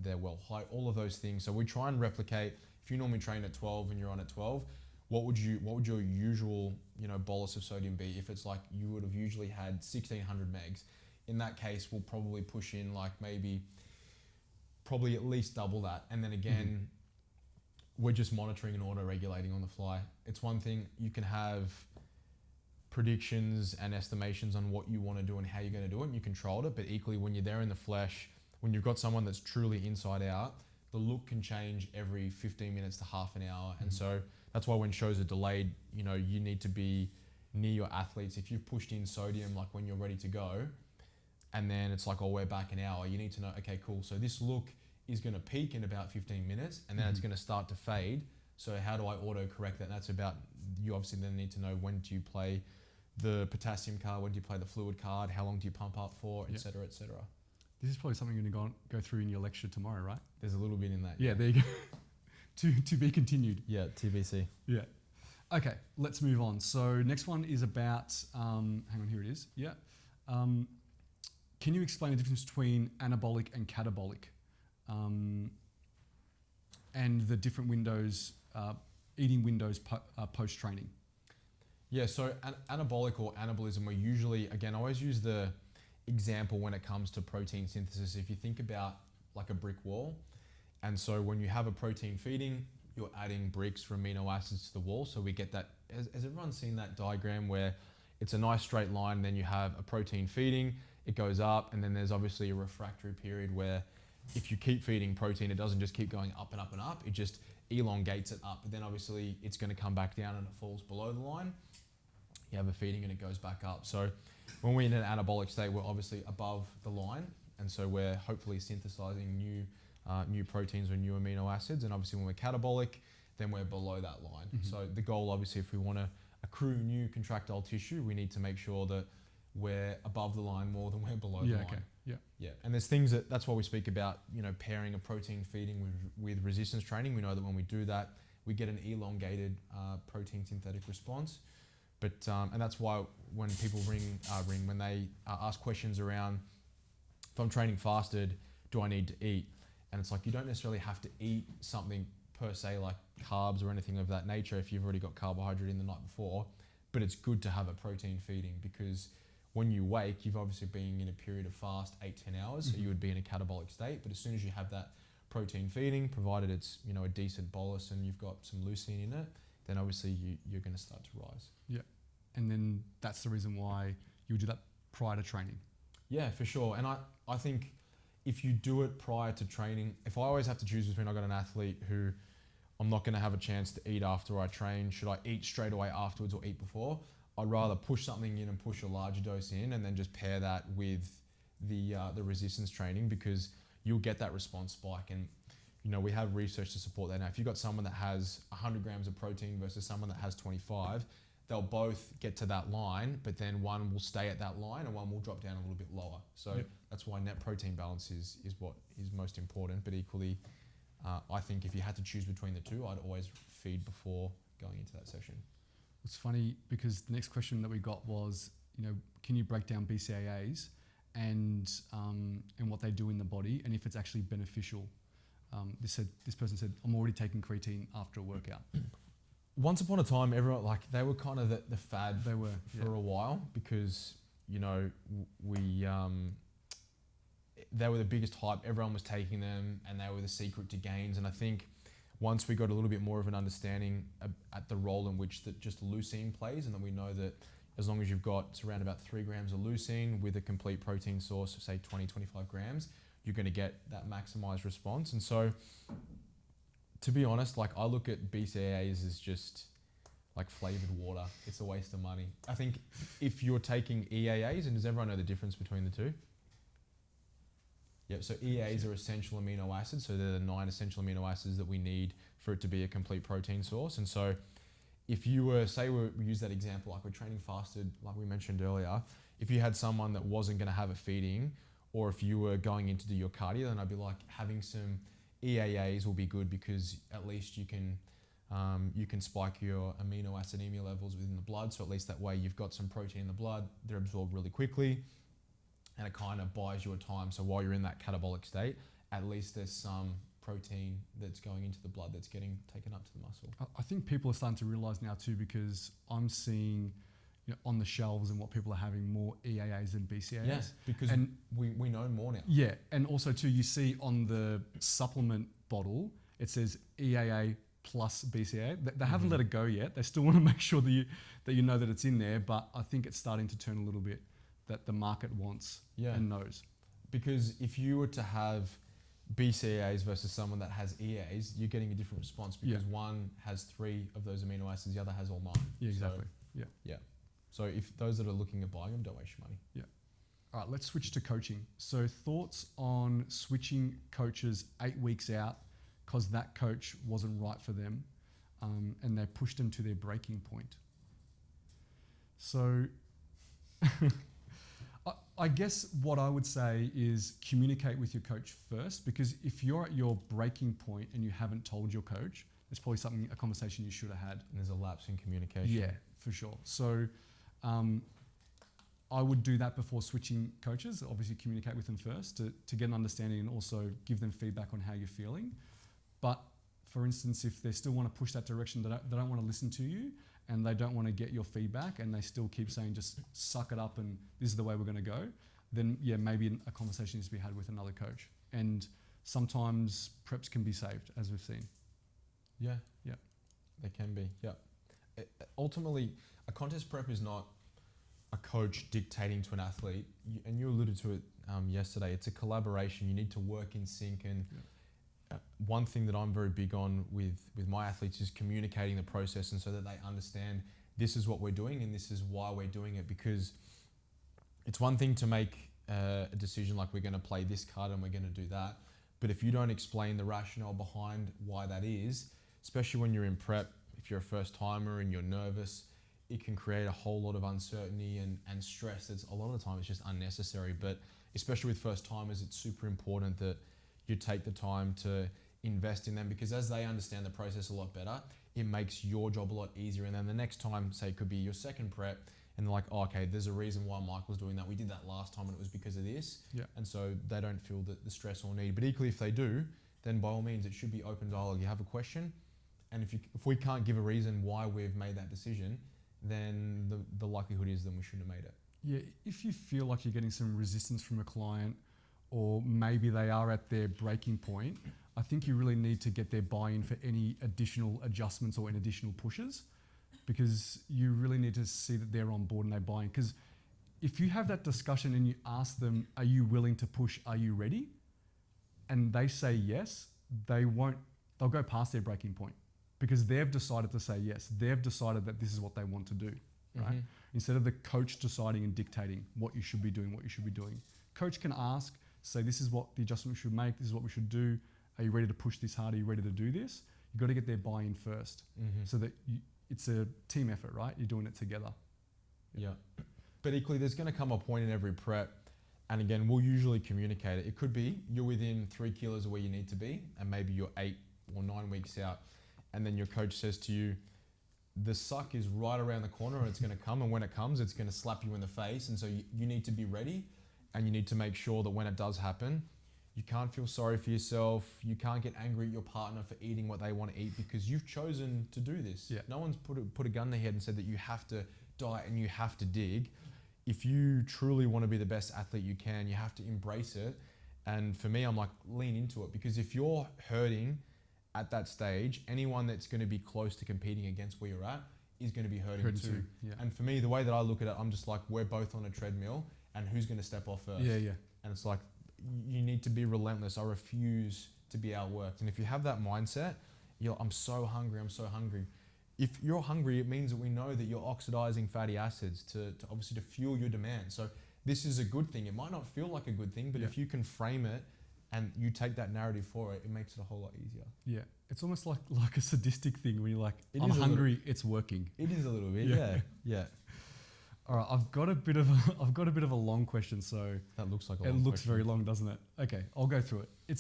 they're well high, all of those things. So we try and replicate. If you normally train at 12 and you're on at 12, what would your usual, bolus of sodium be? If it's like you would have usually had 1600 megs, in that case, we'll probably push in like probably at least double that. And then again, we're just monitoring and auto-regulating on the fly. It's one thing, you can have predictions and estimations on what you want to do and how you're going to do it, and you controlled it, but equally when you're there in the flesh, when you've got someone that's truly inside out, the look can change every 15 minutes to half an hour. And so that's why when shows are delayed, you need to be near your athletes. If you've pushed in sodium, like when you're ready to go, and then it's like, oh, we're back an hour, you need to know, okay, cool. So this look is going to peak in about 15 minutes, and then it's going to start to fade. So how do I auto correct that? And that's about, you obviously then need to know, when do you play the potassium card, when do you play the fluid card, how long do you pump up for, Yeah. et cetera, et cetera. This is probably something you're going to go through in your lecture tomorrow, right? There's a little bit in that. Yeah, there you go. to be continued. Yeah, TBC. Yeah. Okay, let's move on. So next one is about, hang on, here it is. Yeah. Can you explain the difference between anabolic and catabolic? And the different windows, eating windows post-training? Yeah, so anabolic or anabolism are usually, again, I always use the example when it comes to protein synthesis. If you think about like a brick wall, and so when you have a protein feeding, you're adding bricks for amino acids to the wall. So we get that, has everyone seen that diagram where it's a nice straight line, then you have a protein feeding, it goes up, and then there's obviously a refractory period where if you keep feeding protein, it doesn't just keep going up and up and up, it just elongates it up. But then obviously it's going to come back down and it falls below the line. You have a feeding and it goes back up. So when we're in an anabolic state, we're obviously above the line, and so we're hopefully synthesizing new proteins or new amino acids. And obviously when we're catabolic, then we're below that line. So the goal, obviously, if we want to accrue new contractile tissue, we need to make sure that we're above the line more than we're below the line. Okay. Yeah. Yeah, and there's things that's why we speak about, pairing a protein feeding with resistance training. We know that when we do that, we get an elongated protein synthetic response. But and that's why when people when they ask questions around, if I'm training fasted, do I need to eat? And it's like, you don't necessarily have to eat something per se like carbs or anything of that nature if you've already got carbohydrate in the night before. But it's good to have a protein feeding, because when you wake, you've obviously been in a period of fast 8-10 hours, so you would be in a catabolic state. But as soon as you have that protein feeding, provided it's a decent bolus and you've got some leucine in it, then obviously you're going to start to rise. Yeah, and then that's the reason why you would do that prior to training. Yeah, for sure. And I think if you do it prior to training, if I always have to choose between, I've got an athlete who I'm not going to have a chance to eat after I train, should I eat straight away afterwards or eat before? I'd rather push something in and push a larger dose in, and then just pair that with the resistance training, because you'll get that response spike. And we have research to support that. Now, if you've got someone that has 100 grams of protein versus someone that has 25, they'll both get to that line, but then one will stay at that line and one will drop down a little bit lower. So that's why net protein balance is what is most important. But equally, I think if you had to choose between the two, I'd always feed before going into that session. It's funny because the next question that we got was, can you break down BCAAs and what they do in the body, and if it's actually beneficial? This person said, I'm already taking creatine after a workout. Once upon a time, everyone, they were kind of the fad They were for a while, because they were the biggest hype. Everyone was taking them, and they were the secret to gains. And I think once we got a little bit more of an understanding at the role in which that just leucine plays, and then we know that as long as you've got around about 3 grams of leucine with a complete protein source of say 20-25 grams, you're going to get that maximized response. And so, to be honest, I look at BCAAs as just like flavored water. It's a waste of money. I think if you're taking EAAs, and does everyone know the difference between the two? Yep, so EAAs are essential amino acids, so they're the 9 essential amino acids that we need for it to be a complete protein source. And so if you were, say we use that example, like we're training fasted, like we mentioned earlier, if you had someone that wasn't going to have a feeding, or if you were going in to do your cardio, then I'd be like, having some EAAs will be good, because at least you can spike your amino acidemia levels within the blood. So at least that way you've got some protein in the blood, they're absorbed really quickly, and it kind of buys you a time. So while you're in that catabolic state, at least there's some protein that's going into the blood that's getting taken up to the muscle. I think people are starting to realize now too, because I'm seeing on the shelves and what people are having more EAAs than BCAAs. Yes, because we know more now. Yeah, and also too, you see on the supplement bottle, it says EAA plus BCAA. They haven't let it go yet. They still want to make sure that you know that it's in there, but I think it's starting to turn a little bit that the market wants and knows. Because if you were to have BCAAs versus someone that has EAs, you're getting a different response, because one has 3 of those amino acids, the other has all 9. Yeah, exactly. So, yeah. So if those that are looking at buying them, don't waste your money. Yeah. All right, let's switch to coaching. So thoughts on switching coaches 8 weeks out because that coach wasn't right for them, and they pushed them to their breaking point. So I guess what I would say is communicate with your coach first, because if you're at your breaking point and you haven't told your coach, there's probably a conversation you should have had. And there's a lapse in communication. Yeah, for sure. So I would do that before switching coaches. Obviously communicate with them first to get an understanding, and also give them feedback on how you're feeling. But for instance, if they still want to push that direction, they don't want to listen to you, and they don't want to get your feedback, and they still keep saying just suck it up and this is the way we're going to go, then maybe a conversation needs to be had with another coach. And sometimes preps can be saved, as we've seen. Yeah. Yeah. They can be, yeah. Ultimately, a contest prep is not a coach dictating to an athlete, and you alluded to it yesterday. It's a collaboration. You need to work in sync, and one thing that I'm very big on with my athletes is communicating the process, and so that they understand this is what we're doing and this is why we're doing it. Because it's one thing to make a decision like we're going to play this card and we're going to do that, but if you don't explain the rationale behind why that is, especially when you're in prep, if you're a first timer and you're nervous, it can create a whole lot of uncertainty and stress. That's a lot of the time it's just unnecessary. But especially with first timers, it's super important that you take the time to invest in them, because as they understand the process a lot better, it makes your job a lot easier. And then the next time, say it could be your second prep, and they're like, oh, okay, there's a reason why Michael's doing that. We did that last time and it was because of this. Yeah. And so they don't feel the stress or need. But equally, if they do, then by all means, it should be open dialogue. You have a question, and if we can't give a reason why we've made that decision, then the likelihood is then we shouldn't have made it. Yeah, if you feel like you're getting some resistance from a client, or maybe they are at their breaking point, I think you really need to get their buy-in for any additional adjustments or any additional pushes, because you really need to see that they're on board and they buy in. Because if you have that discussion and you ask them, are you willing to push? Are you ready? And they say yes, they'll go past their breaking point because they've decided to say yes. They've decided that this is what they want to do, right? Instead of the coach deciding and dictating what you should be doing, what you should be doing. Coach can ask, say, this is what the adjustment we should make, this is what we should do. Are you ready to push this hard? Are you ready to do this? You've got to get their buy-in first so that it's a team effort, right? You're doing it together. Yeah. But equally, there's going to come a point in every prep, and again, we'll usually communicate it. It could be you're within 3 kilos of where you need to be, and maybe you're 8 or 9 weeks out, and then your coach says to you, the suck is right around the corner and it's going to come, and when it comes, it's going to slap you in the face, and so you need to be ready, and you need to make sure that when it does happen, you can't feel sorry for yourself. You can't get angry at your partner for eating what they want to eat because you've chosen to do this. Yeah. No one's put a gun to their head and said that you have to diet and you have to dig. If you truly want to be the best athlete you can, you have to embrace it. And for me, I'm like, lean into it, because if you're hurting at that stage, anyone that's going to be close to competing against where you're at is going to be hurting too. Yeah. And for me, the way that I look at it, I'm just like, we're both on a treadmill, and who's going to step off first? Yeah. And it's like, you need to be relentless. I refuse to be outworked. And if you have that mindset, I'm so hungry. If you're hungry, it means that we know that you're oxidizing fatty acids to obviously to fuel your demand. So this is a good thing. It might not feel like a good thing, but if you can frame it and you take that narrative for it, it makes it a whole lot easier. Yeah. It's almost like a sadistic thing when you're like, It I'm is a hungry, it's working. It is a little bit, Yeah. yeah. All right, I've got a bit of a long question, so That looks like a it long looks question. very long, doesn't it? Okay, I'll go through it.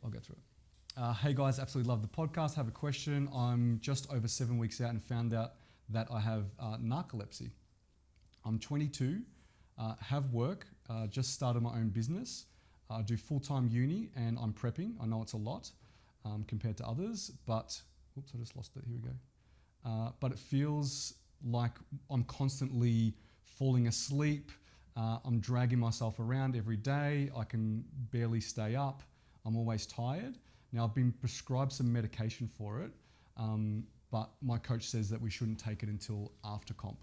I'll go through it. Hey guys, absolutely love the podcast. Have a question. I'm just over 7 weeks out and found out that I have narcolepsy. I'm 22, have work, just started my own business, do full-time uni, and I'm prepping. I know it's a lot compared to others, but oops, I just lost it. Here we go. But it feels like I'm constantly falling asleep. I'm dragging myself around every day. I can barely stay up. I'm always tired. Now, I've been prescribed some medication for it, but my coach says that we shouldn't take it until after comp.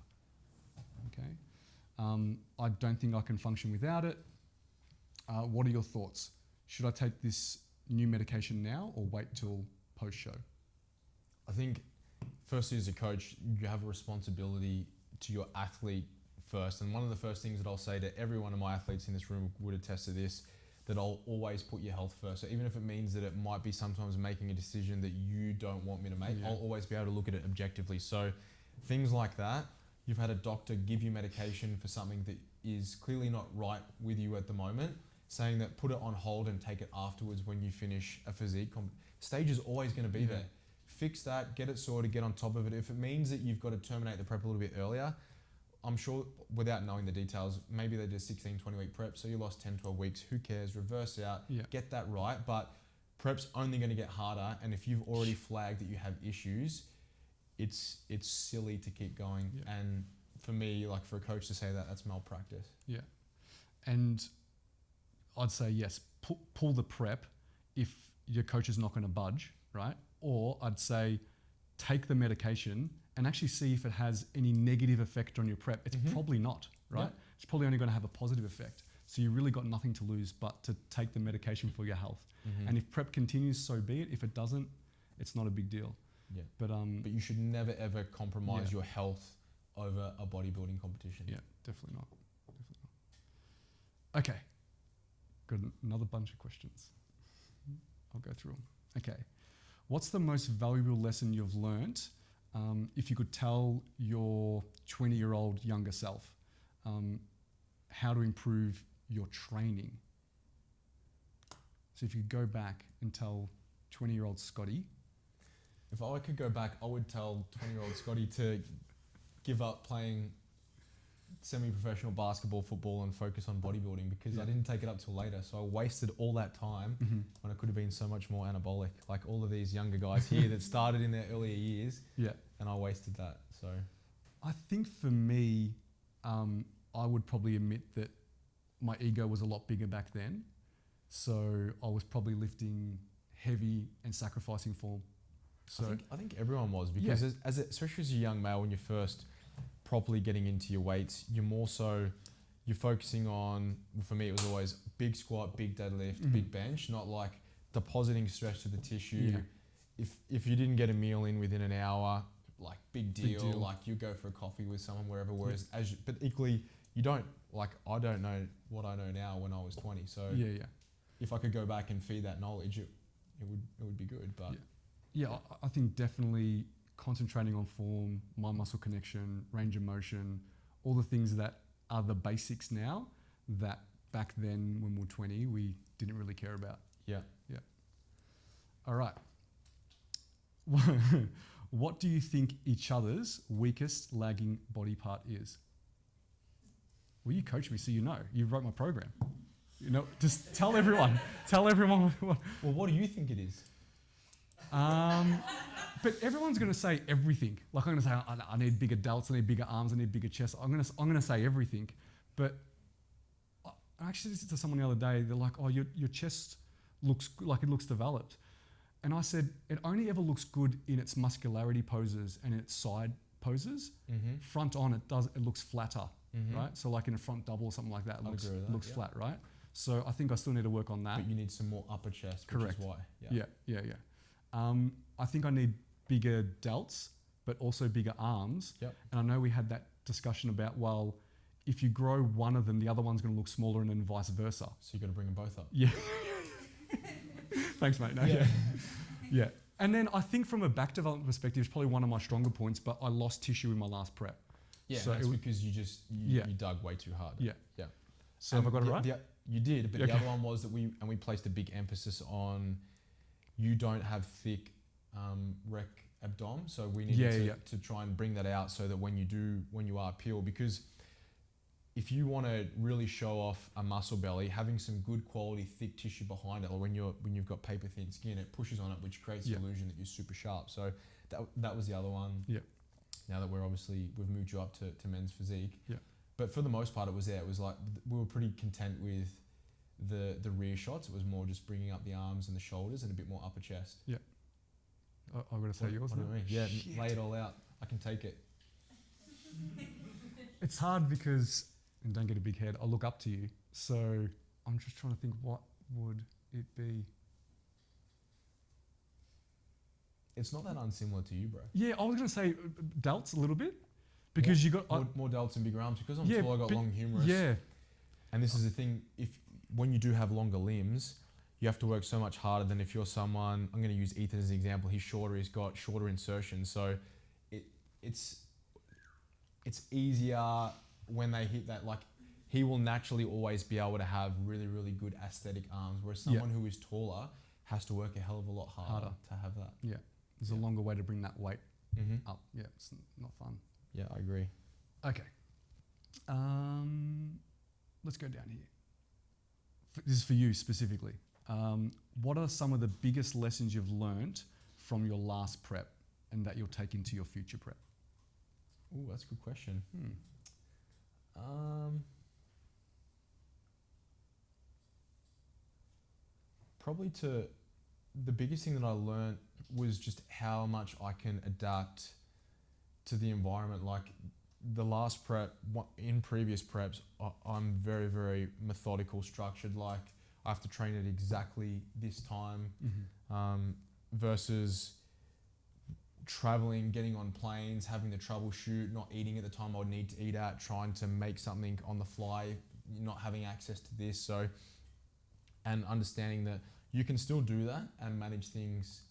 Okay. I don't think I can function without it. What are your thoughts? Should I take this new medication now or wait till post-show? I think firstly, as a coach, you have a responsibility to your athlete first. And one of the first things that I'll say to every one of my athletes in this room would attest to this, that I'll always put your health first. So even if it means that it might be sometimes making a decision that you don't want me to make, I'll always be able to look at it objectively. So things like that, you've had a doctor give you medication for something that is clearly not right with you at the moment, saying that put it on hold and take it afterwards when you finish a physique. Stage is always going to be there. Fix that, get it sorted, get on top of it. If it means that you've got to terminate the prep a little bit earlier, I'm sure without knowing the details, maybe they did 16, 20 week prep, so you lost 10, 12 weeks. Who cares? Reverse out, get that right. But prep's only going to get harder. And if you've already flagged that you have issues, it's silly to keep going. And for me, like for a coach to say that, that's malpractice. Yeah. And I'd say yes, pull the prep if your coach is not going to budge, right? Or I'd say take the medication and actually see if it has any negative effect on your prep. It's probably not, right? Yeah. It's probably only going to have a positive effect. So you really got nothing to lose but to take the medication for your health. And if prep continues, so be it. If it doesn't, it's not a big deal. Yeah. But you should never ever compromise your health over a bodybuilding competition. Yeah, definitely not. Okay. Got another bunch of questions. I'll go through them. Okay. What's the most valuable lesson you've learnt if you could tell your 20-year-old younger self how to improve your training? So if you go back and tell 20-year-old Scotty, If I could go back, I would tell 20-year-old Scotty to give up playing semi-professional basketball, football, and focus on bodybuilding, because I didn't take it up till later. So I wasted all that time when I could have been so much more anabolic. Like all of these younger guys here that started in their earlier years, and I wasted that. So I think for me, I would probably admit that my ego was a lot bigger back then. So I was probably lifting heavy and sacrificing form. So I think everyone was, because especially as a young male, when you're first properly getting into your weights, you're focusing on, for me it was always big squat, big deadlift, big bench, not like depositing stress to the tissue. If you didn't get a meal in within an hour, like big deal. Like you go for a coffee with someone wherever, whereas but equally you don't, like I don't know what I know now when I was 20. So if I could go back and feed that knowledge, it would be good. But I think definitely concentrating on form, mind muscle connection, range of motion, all the things that are the basics now that back then when we were 20 we didn't really care about. All right. What do you think each other's weakest lagging body part is? Well, you coach me, so you know. You wrote my program. You know, just tell everyone. Well, what do you think it is? But everyone's going to say everything. Like I'm going to say, I need bigger delts, I need bigger arms, I need bigger chest. I'm going to say everything. But I actually said to someone the other day, they're like, oh, your chest looks like it looks developed. And I said, it only ever looks good in its muscularity poses and its side poses. Front on, it looks flatter, right? So like in a front double or something like that, it looks flat, right? So I think I still need to work on that. But you need some more upper chest, Correct. Which is why. I think I need bigger delts, but also bigger arms. And I know we had that discussion about, well, if you grow one of them, the other one's going to look smaller, and then vice versa. So you've got to bring them both up. Thanks, mate. No, And then I think from a back development perspective, it's probably one of my stronger points, but I lost tissue in my last prep. So that's because you dug way too hard. So have I got it right? You did, but the other one was that we placed a big emphasis on you don't have thick rec abdom, so we needed to try and bring that out so that when you are peeled, because if you want to really show off a muscle belly, having some good quality thick tissue behind it, or when you've got paper thin skin, it pushes on it, which creates the illusion that you're super sharp. So that was the other one. Now that we've moved you up to men's physique. But for the most part, it was there. It was like we were pretty content with the rear shots. It was more just bringing up the arms and the shoulders and a bit more upper chest. I'm going to say yours. What do you mean? Yeah, lay it all out. I can take it. It's hard because, and don't get a big head, I look up to you. So I'm just trying to think, what would it be? It's not that unsimilar to you, bro. Yeah, I was going to say delts a little bit. Because you got more delts and bigger arms. Because I'm tall, I got long humerus. And this is the thing, when you do have longer limbs, you have to work so much harder than if you're someone, I'm going to use Ethan as an example, he's shorter, he's got shorter insertions. So it's easier when they hit that, like he will naturally always be able to have really, really good aesthetic arms, whereas someone who is taller has to work a hell of a lot harder to have that. There's a longer way to bring that weight up. It's not fun. Yeah, I agree. Okay. Let's go down here. This is for you specifically. What are some of the biggest lessons you've learnt from your last prep and that you'll take into your future prep? Oh, that's a good question. Probably the biggest thing that I learnt was just how much I can adapt to the environment. Like the last prep, in previous preps, I'm very, very methodical, structured. Like I have to train at exactly this time, versus traveling, getting on planes, having to troubleshoot, not eating at the time I would need to eat at, trying to make something on the fly, not having access to this. So, and understanding that you can still do that and manage things,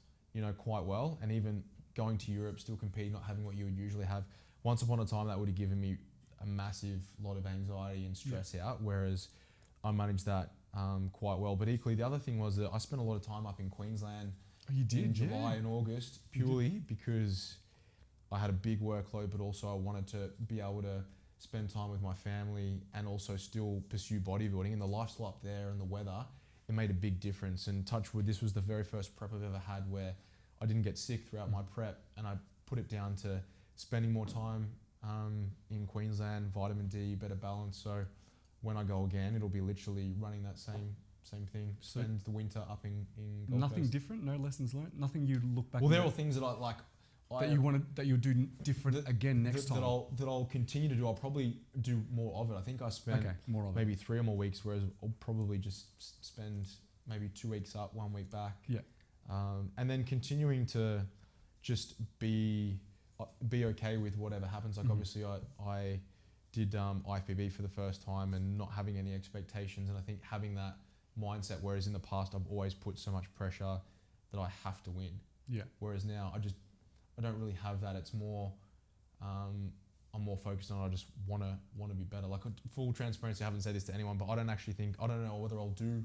quite well. And even going to Europe, still competing, not having what you would usually have. Once upon a time, that would have given me a massive lot of anxiety and stress out, whereas I managed that quite well. But equally, the other thing was that I spent a lot of time up in Queensland You did, in July yeah. and August purely because I had a big workload, but also I wanted to be able to spend time with my family and also still pursue bodybuilding. And the lifestyle up there and the weather, it made a big difference. And touch wood, this was the very first prep I've ever had where I didn't get sick throughout my prep, and I put it down to spending more time in Queensland, vitamin D, better balance. So when I go again, it'll be literally running that same thing. So Spend the winter up in Gold Nothing Coast. different, no lessons learned, nothing you look back Well, there at are things that I like. that you'll do different again next time. That I'll continue to do. I'll probably do more of it. I think I spent more of it. maybe 3 or more weeks, whereas I'll probably just spend maybe 2 weeks up, 1 week back. Yeah. And then continuing to just be okay with whatever happens. Like Mhm. obviously I did IFBB for the first time and not having any expectations, and I think having that mindset, whereas in the past I've always put so much pressure that I have to win. Yeah. Whereas now I don't really have that. It's more I'm more focused on I just want to be better. Like full transparency, I haven't said this to anyone, but I don't know whether I'll do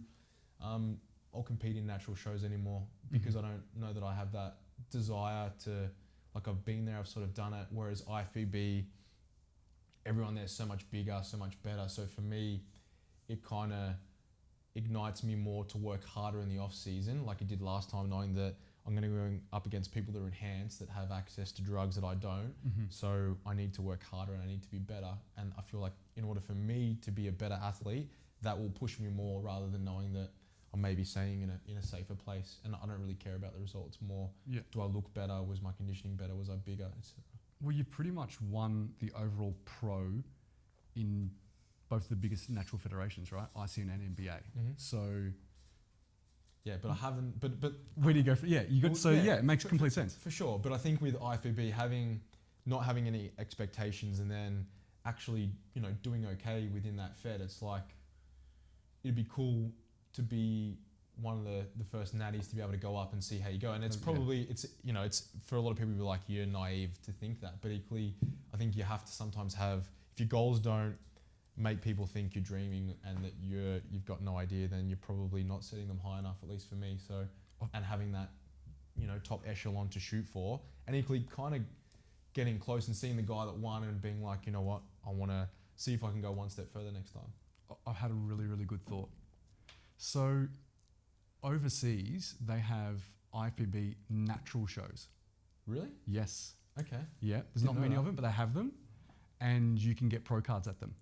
I'll compete in natural shows anymore because I don't know that I have that desire to, like I've been there, I've sort of done it, whereas IFBB, everyone there's so much bigger, so much better. So for me, it kind of ignites me more to work harder in the off season, like it did last time, knowing that I'm going to go up against people that are enhanced, that have access to drugs that I don't. Mm-hmm. So I need to work harder and I need to be better. And I feel like in order for me to be a better athlete, that will push me more rather than knowing that I'm maybe staying in a safer place. And I don't really care about the results more. Yeah. Do I look better? Was my conditioning better? Was I bigger? Well, you pretty much won the overall pro in both the biggest natural federations, right? ICN and NBA. Mm-hmm. So Yeah, but I haven't. But where do you go for? Yeah, you got. Well, So yeah, yeah, it makes complete sense. for sure. But I think with IFBB not having any expectations and then actually doing okay within that fed, it's like it'd be cool to be one of the first natties to be able to go up and see how you go. And it's probably it's for a lot of people be like you're naive to think that, but equally I think you have to sometimes have, if your goals don't make people think you're dreaming and that you've got no idea, then you're probably not setting them high enough, at least for me. So and having that top echelon to shoot for, and equally kind of getting close and seeing the guy that won and being like, you know what, I want to see if I can go one step further next time. I've had a really, really good thought. So overseas, they have IFBB natural shows. Really? Yes. Okay. Yeah. There's Didn't not know many that. of them, but they have them, and you can get pro cards at them.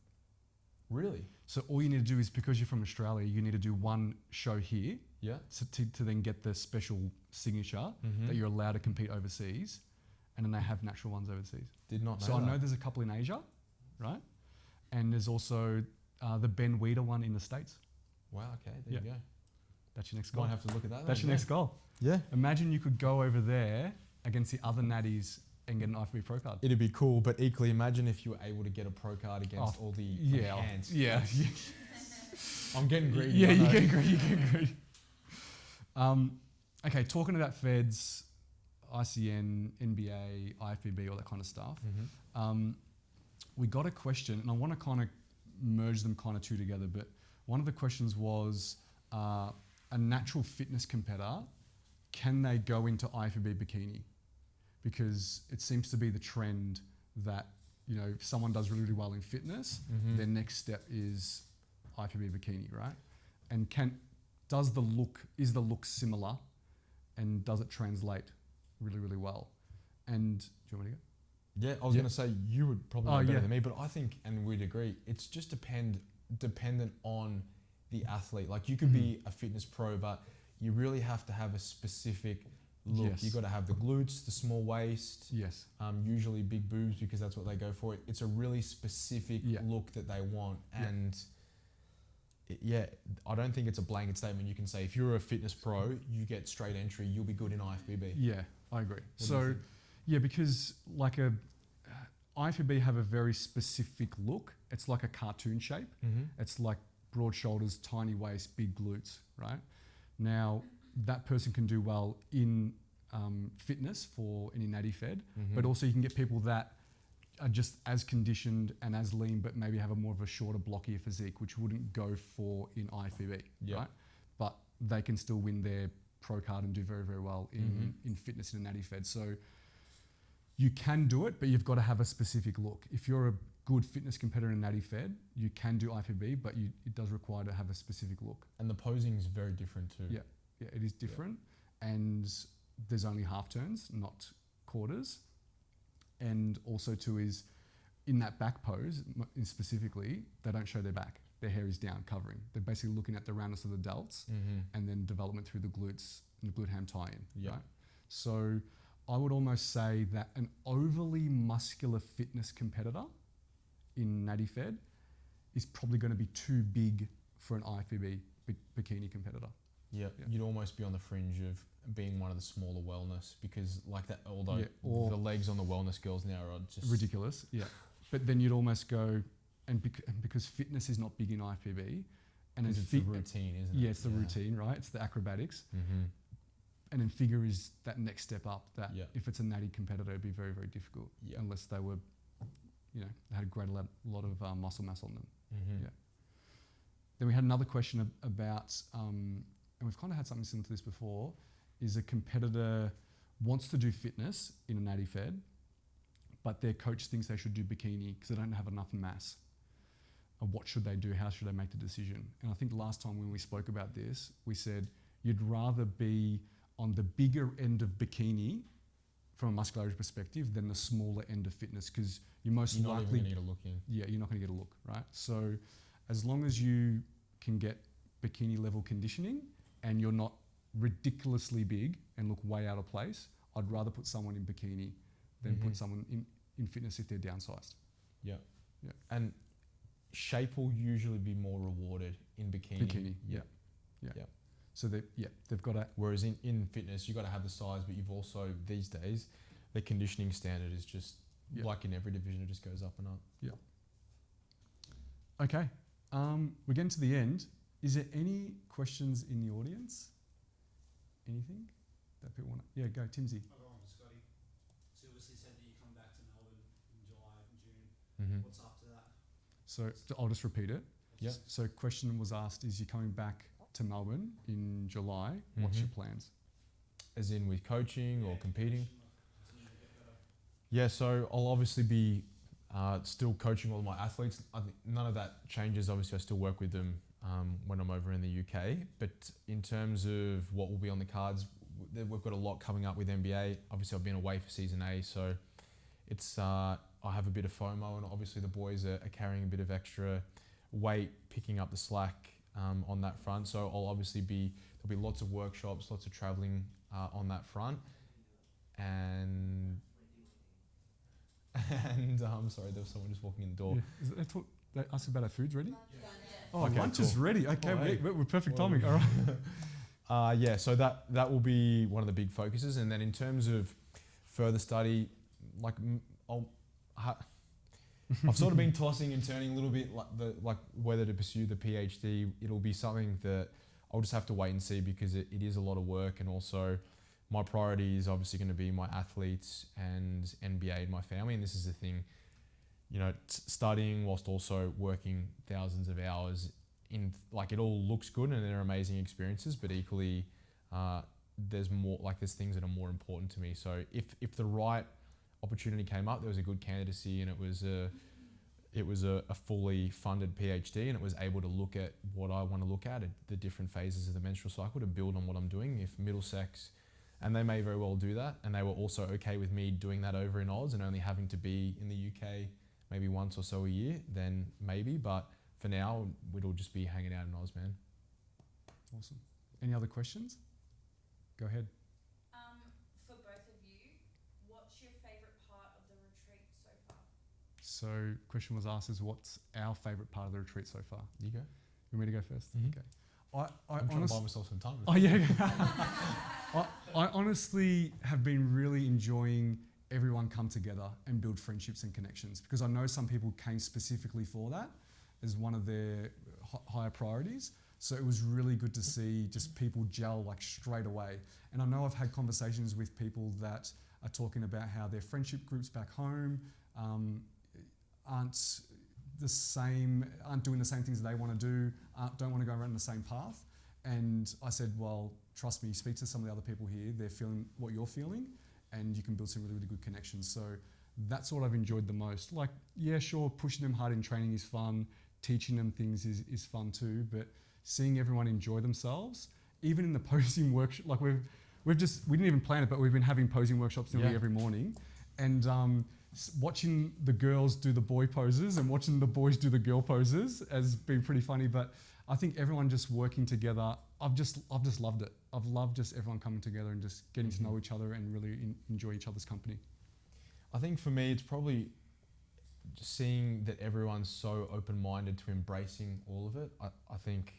Really? So all you need to do is, because you're from Australia, you need to do one show here Yeah. so to then get the special signature Mm-hmm. that you're allowed to compete overseas, and then they have natural ones overseas. Did not know So I that. know there's a couple in Asia, right? And there's also the Ben Weider one in the States. Wow. Okay. There you go. That's your next goal. Might have to look at that. That's your then. next goal. Yeah. Imagine you could go over there against the other natties and get an IFBB pro card. It'd be cool, but equally imagine if you were able to get a pro card against all the enhanced. Yeah. I'm getting greedy. Yeah, I you know. get greedy. You get greedy. Okay, talking about feds, ICN, NBA, IFBB, all that kind of stuff. Mhm. We got a question, and I want to kind of merge them kind of two together, but one of the questions was a natural fitness competitor, can they go into IFBB bikini? Because it seems to be the trend that, if someone does really, really well in fitness, Mhm. their next step is IFBB bikini, right? And is the look similar, and does it translate really, really well? And do you want me to go? Yeah, I was Yeah. going to say you would probably Oh, know better yeah. than me, but I think, and we'd agree, it's just dependent on the athlete. Like you could be a fitness pro, but you really have to have a specific look. Yes. You got to have the glutes, the small waist, Yes. usually big boobs because that's what they go for. It's a really specific Yeah. look that they want, Yeah. and I don't think it's a blanket statement. You can say if you're a fitness pro, you get straight entry, you'll be good in IFBB. Yeah, I agree. do you So, think? yeah, because like IFBB have a very specific look. It's like a cartoon shape. Mm-hmm. It's like broad shoulders, tiny waist, big glutes, right? Now, that person can do well in fitness for any natty fed, Mm-hmm. but also you can get people that are just as conditioned and as lean, but maybe have a more of a shorter, blockier physique, which wouldn't go for in IFBB, Yeah. right? But they can still win their pro card and do very, very well in fitness in a natty fed. So you can do it, but you've got to have a specific look. If you're a good fitness competitor in natty fed, you can do IFBB, but it does require to have a specific look. And the posing is very different too. Yeah, it is different. And there's only half turns, not quarters. And also too is in that back pose, specifically, they don't show their back. Their hair is down, covering. They're basically looking at the roundness of the delts and then development through the glutes and the glute ham tie-in, right? So I would almost say that an overly muscular fitness competitor in natty fed is probably going to be too big for an IFBB bikini competitor. Yeah, you'd almost be on the fringe of being one of the smaller wellness because like that, although the legs on the wellness girls now are just ridiculous. Yeah, but then you'd almost go, and because fitness is not big in IFBB, and it's the routine, isn't it? Yeah, it's the routine, right? It's the acrobatics. And then figure is that next step up that if it's a natty competitor, it'd be very, very difficult unless they were, they had a great lot of muscle mass on them. Yeah. Then we had another question about, and we've kind of had something similar to this before, is a competitor wants to do fitness in a natty fed, but their coach thinks they should do bikini because they don't have enough mass. What should they do? How should they make the decision? And I think last time when we spoke about this, we said you'd rather be on the bigger end of bikini from a muscularity perspective than the smaller end of fitness because you're most likely... You're not even going to get a look in. Yeah, you're not going to get a look, right? So as long as you can get bikini level conditioning and you're not ridiculously big and look way out of place, I'd rather put someone in bikini than put someone in fitness if they're downsized. Yeah. And shape will usually be more rewarded in bikini. Yeah. So they've got to... Whereas in fitness, you've got to have the size, but you've also, these days, the conditioning standard is just, like in every division, it just goes up and up. Yeah. Okay. We're getting to the end. Is there any questions in the audience? Anything that people want to... Yeah, go, Timsy. I'll go on with Scotty. So you obviously said that you come back to Melbourne in July and June. What's after that? So I'll just repeat it. Yeah. So question was asked, is you're coming back to Melbourne in July, what's your plans? As in with coaching or competing? Yeah, so I'll obviously be still coaching all my athletes. I think none of that changes. Obviously, I still work with them when I'm over in the UK. But in terms of what will be on the cards, we've got a lot coming up with NBA. Obviously, I've been away for season A, so it's I have a bit of FOMO, and obviously the boys are carrying a bit of extra weight, picking up the slack on that front. So I'll obviously there'll be lots of workshops, lots of traveling on that front, and sorry, there was someone just walking in the door. Yeah. They asked about our food's ready? Oh, Okay, lunch is ready. Okay, we're perfect timing. All right. So that will be one of the big focuses. And then in terms of further study, like I've sort of been tossing and turning a little bit, like whether to pursue the PhD. It'll be something that I'll just have to wait and see because it is a lot of work, and also my priority is obviously going to be my athletes and NBA and my family. And this is the thing, studying whilst also working thousands of hours in, like, it all looks good and they're amazing experiences, but equally there's things that are more important to me. So if the right opportunity came up, there was a good candidacy, and it was a fully funded PhD, and it was able to look at what I want to look at the different phases of the menstrual cycle to build on what I'm doing. If Middlesex, and they may very well do that, and they were also okay with me doing that over in Oz and only having to be in the UK maybe once or so a year, then maybe, but for now, it'll just be hanging out in Oz, man. Awesome. Any other questions? Go ahead. For both of you, what's your favourite part of the retreat so far? So question was asked is what's our favourite part of the retreat so far? You go. You want me to go first? Mhm. Okay. I'm trying to buy myself some time. Oh yeah. I honestly have been really enjoying everyone come together and build friendships and connections, because I know some people came specifically for that as one of their higher priorities. So it was really good to see just people gel like straight away. And I know I've had conversations with people that are talking about how their friendship groups back home aren't doing the same things they want to do, don't want to go around the same path. And I said, well, trust me, you speak to some of the other people here, they're feeling what you're feeling, and you can build some really, really good connections. So that's what I've enjoyed the most. Like, yeah, sure, pushing them hard in training is fun, teaching them things is fun too, but seeing everyone enjoy themselves, even in the posing workshop, like we didn't even plan it, but we've been having posing workshops nearly every morning, and watching the girls do the boy poses and watching the boys do the girl poses has been pretty funny. But I think everyone just working together, I've just loved it. I've loved just everyone coming together and just getting to know each other and really enjoy each other's company. I think for me, it's probably just seeing that everyone's so open-minded to embracing all of it. I think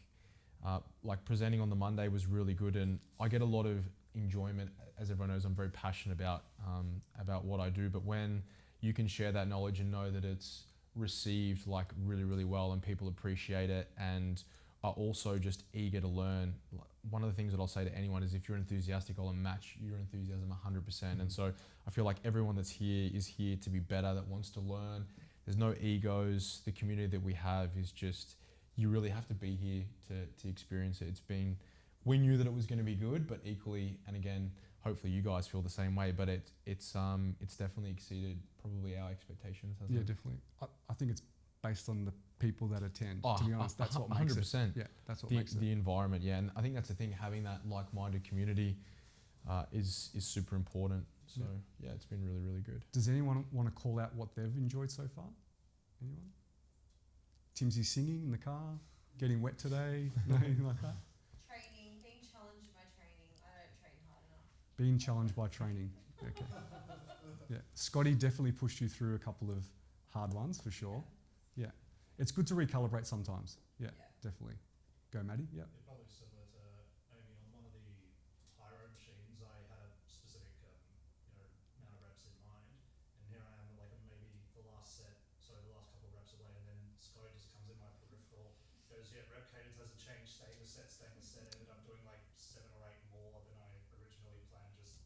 like presenting on the Monday was really good, and I get a lot of enjoyment. As everyone knows, I'm very passionate about what I do, but when you can share that knowledge and know that it's received like really, really well and people appreciate it and are also just eager to learn. One of the things that I'll say to anyone is if you're enthusiastic, I'll match your enthusiasm 100%. And so I feel like everyone that's here is here to be better, that wants to learn. There's no egos. The community that we have is just, you really have to be here to experience it. We knew that it was going to be good, but equally, and again, hopefully you guys feel the same way, but it's definitely exceeded probably our expectations. Yeah, definitely. I think it's based on the people that attend. To be honest, that's what 100%. makes it. Yeah, that's what makes it. The environment, yeah, and I think that's the thing. Having that like-minded community is super important. So yeah, it's been really, really good. Does anyone want to call out what they've enjoyed so far? Anyone? Timsy singing in the car, getting wet today, anything like that? Training, being challenged by training. I don't train hard enough. Being challenged by training. Okay. Yeah, Scotty definitely pushed you through a couple of hard ones for sure. Yeah, it's good to recalibrate sometimes. Yeah, definitely. Go, Maddie. Yeah. Yeah, probably similar to Amy. On one of the pyro machines, I had a specific, amount of reps in mind, and here I am, like maybe the last couple of reps away, and then Scotty just comes in my peripheral, goes, yeah, rep cadence hasn't changed, stay in the set, ended up doing like 7 or 8 more than I originally planned, just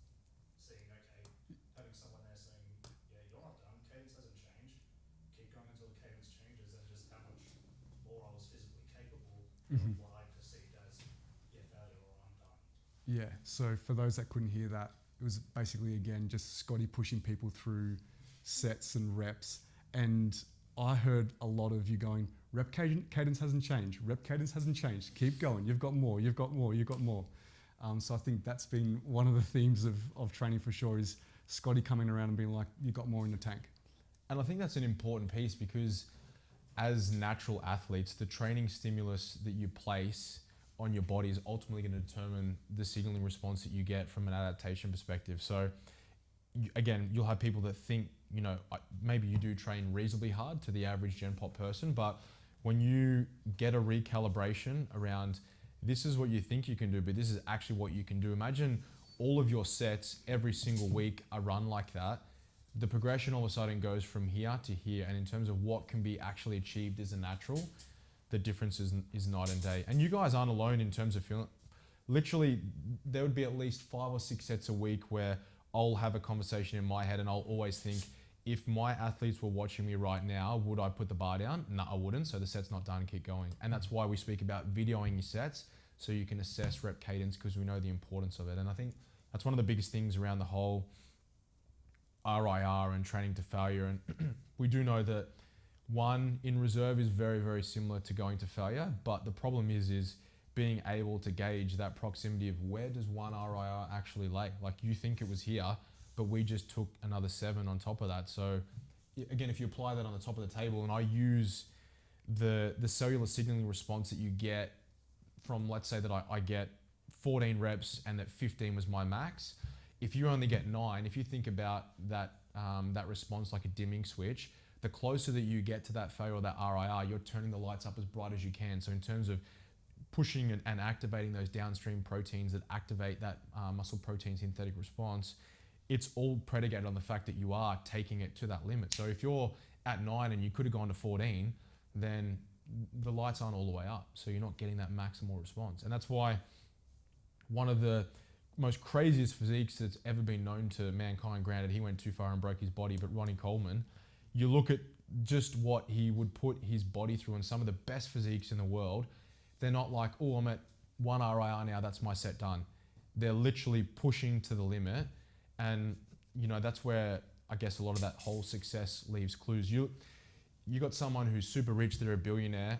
seeing, okay, having someone there saying, yeah, you're not done, cadence hasn't changed, keep going until the cadence changes, and just how much more I was physically capable of what I perceived as, failure or I'm done. Yeah, so for those that couldn't hear that, it was basically, again, just Scotty pushing people through sets and reps. And I heard a lot of you going, rep cadence hasn't changed, rep cadence hasn't changed, keep going, you've got more, you've got more, you've got more. So I think that's been one of the themes of training for sure, is Scotty coming around and being like, you got more in the tank. And I think that's an important piece, because as natural athletes, the training stimulus that you place on your body is ultimately going to determine the signaling response that you get from an adaptation perspective. So again, you'll have people that think, maybe you do train reasonably hard to the average Gen Pop person, but when you get a recalibration around, this is what you think you can do, but this is actually what you can do. Imagine all of your sets every single week are run like that. The progression all of a sudden goes from here to here, and in terms of what can be actually achieved as a natural, the difference is night and day. And you guys aren't alone in terms of feeling. Literally, there would be at least 5 or 6 sets a week where I'll have a conversation in my head and I'll always think, if my athletes were watching me right now, would I put the bar down? No, I wouldn't. So the set's not done, keep going. And that's why we speak about videoing your sets, so you can assess rep cadence, because we know the importance of it. And I think that's one of the biggest things around the whole RIR and training to failure. And we do know that one in reserve is very, very similar to going to failure, but the problem is being able to gauge that proximity of where does one RIR actually lay. Like, you think it was here, but we just took another 7 on top of that. So again, if you apply that on the top of the table, and I use the cellular signaling response that you get from, let's say that I get 14 reps and that 15 was my max. If you only get 9, if you think about that response like a dimming switch, the closer that you get to that failure or that RIR, you're turning the lights up as bright as you can. So in terms of pushing and activating those downstream proteins that activate that muscle protein synthetic response, it's all predicated on the fact that you are taking it to that limit. So if you're at 9 and you could have gone to 14, then the lights aren't all the way up. So you're not getting that maximal response. And that's why one of the most craziest physiques that's ever been known to mankind, granted he went too far and broke his body, but Ronnie Coleman, you look at just what he would put his body through, and some of the best physiques in the world, they're not like, oh, I'm at 1 RIR now, that's my set done. they're literally pushing to the limit. And, you know, that's where I guess a lot of that whole success leaves clues. You got someone who's super rich, they're a billionaire,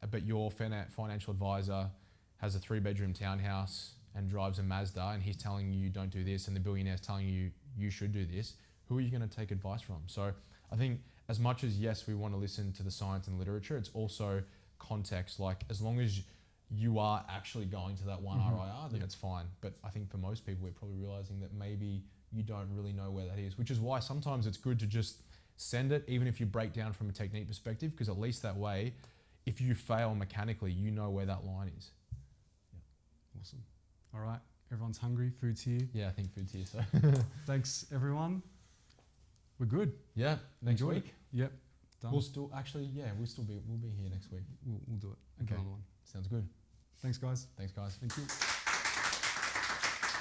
but your financial advisor has a 3-bedroom townhouse and drives a Mazda, and he's telling you don't do this, and the billionaire's telling you you should do this. Who are you going to take advice from? So I think as much as, yes, we want to listen to the science and literature, it's also context. Like, as long as you are actually going to that one RIR, then it's fine. But I think for most people, we're probably realizing that maybe you don't really know where that is, which is why sometimes it's good to just send it, even if you break down from a technique perspective, because at least that way, if you fail mechanically, you know where that line is. Awesome. All right, everyone's hungry. Food's here. Yeah, I think food's here. So Thanks, everyone. We're good. yeah, next Enjoy it. week. Yep. Done. We'll still actually, yeah, we'll be here next week. We'll do it. Okay. Another one. Sounds good. Thanks, guys. Thanks, guys. Thank you.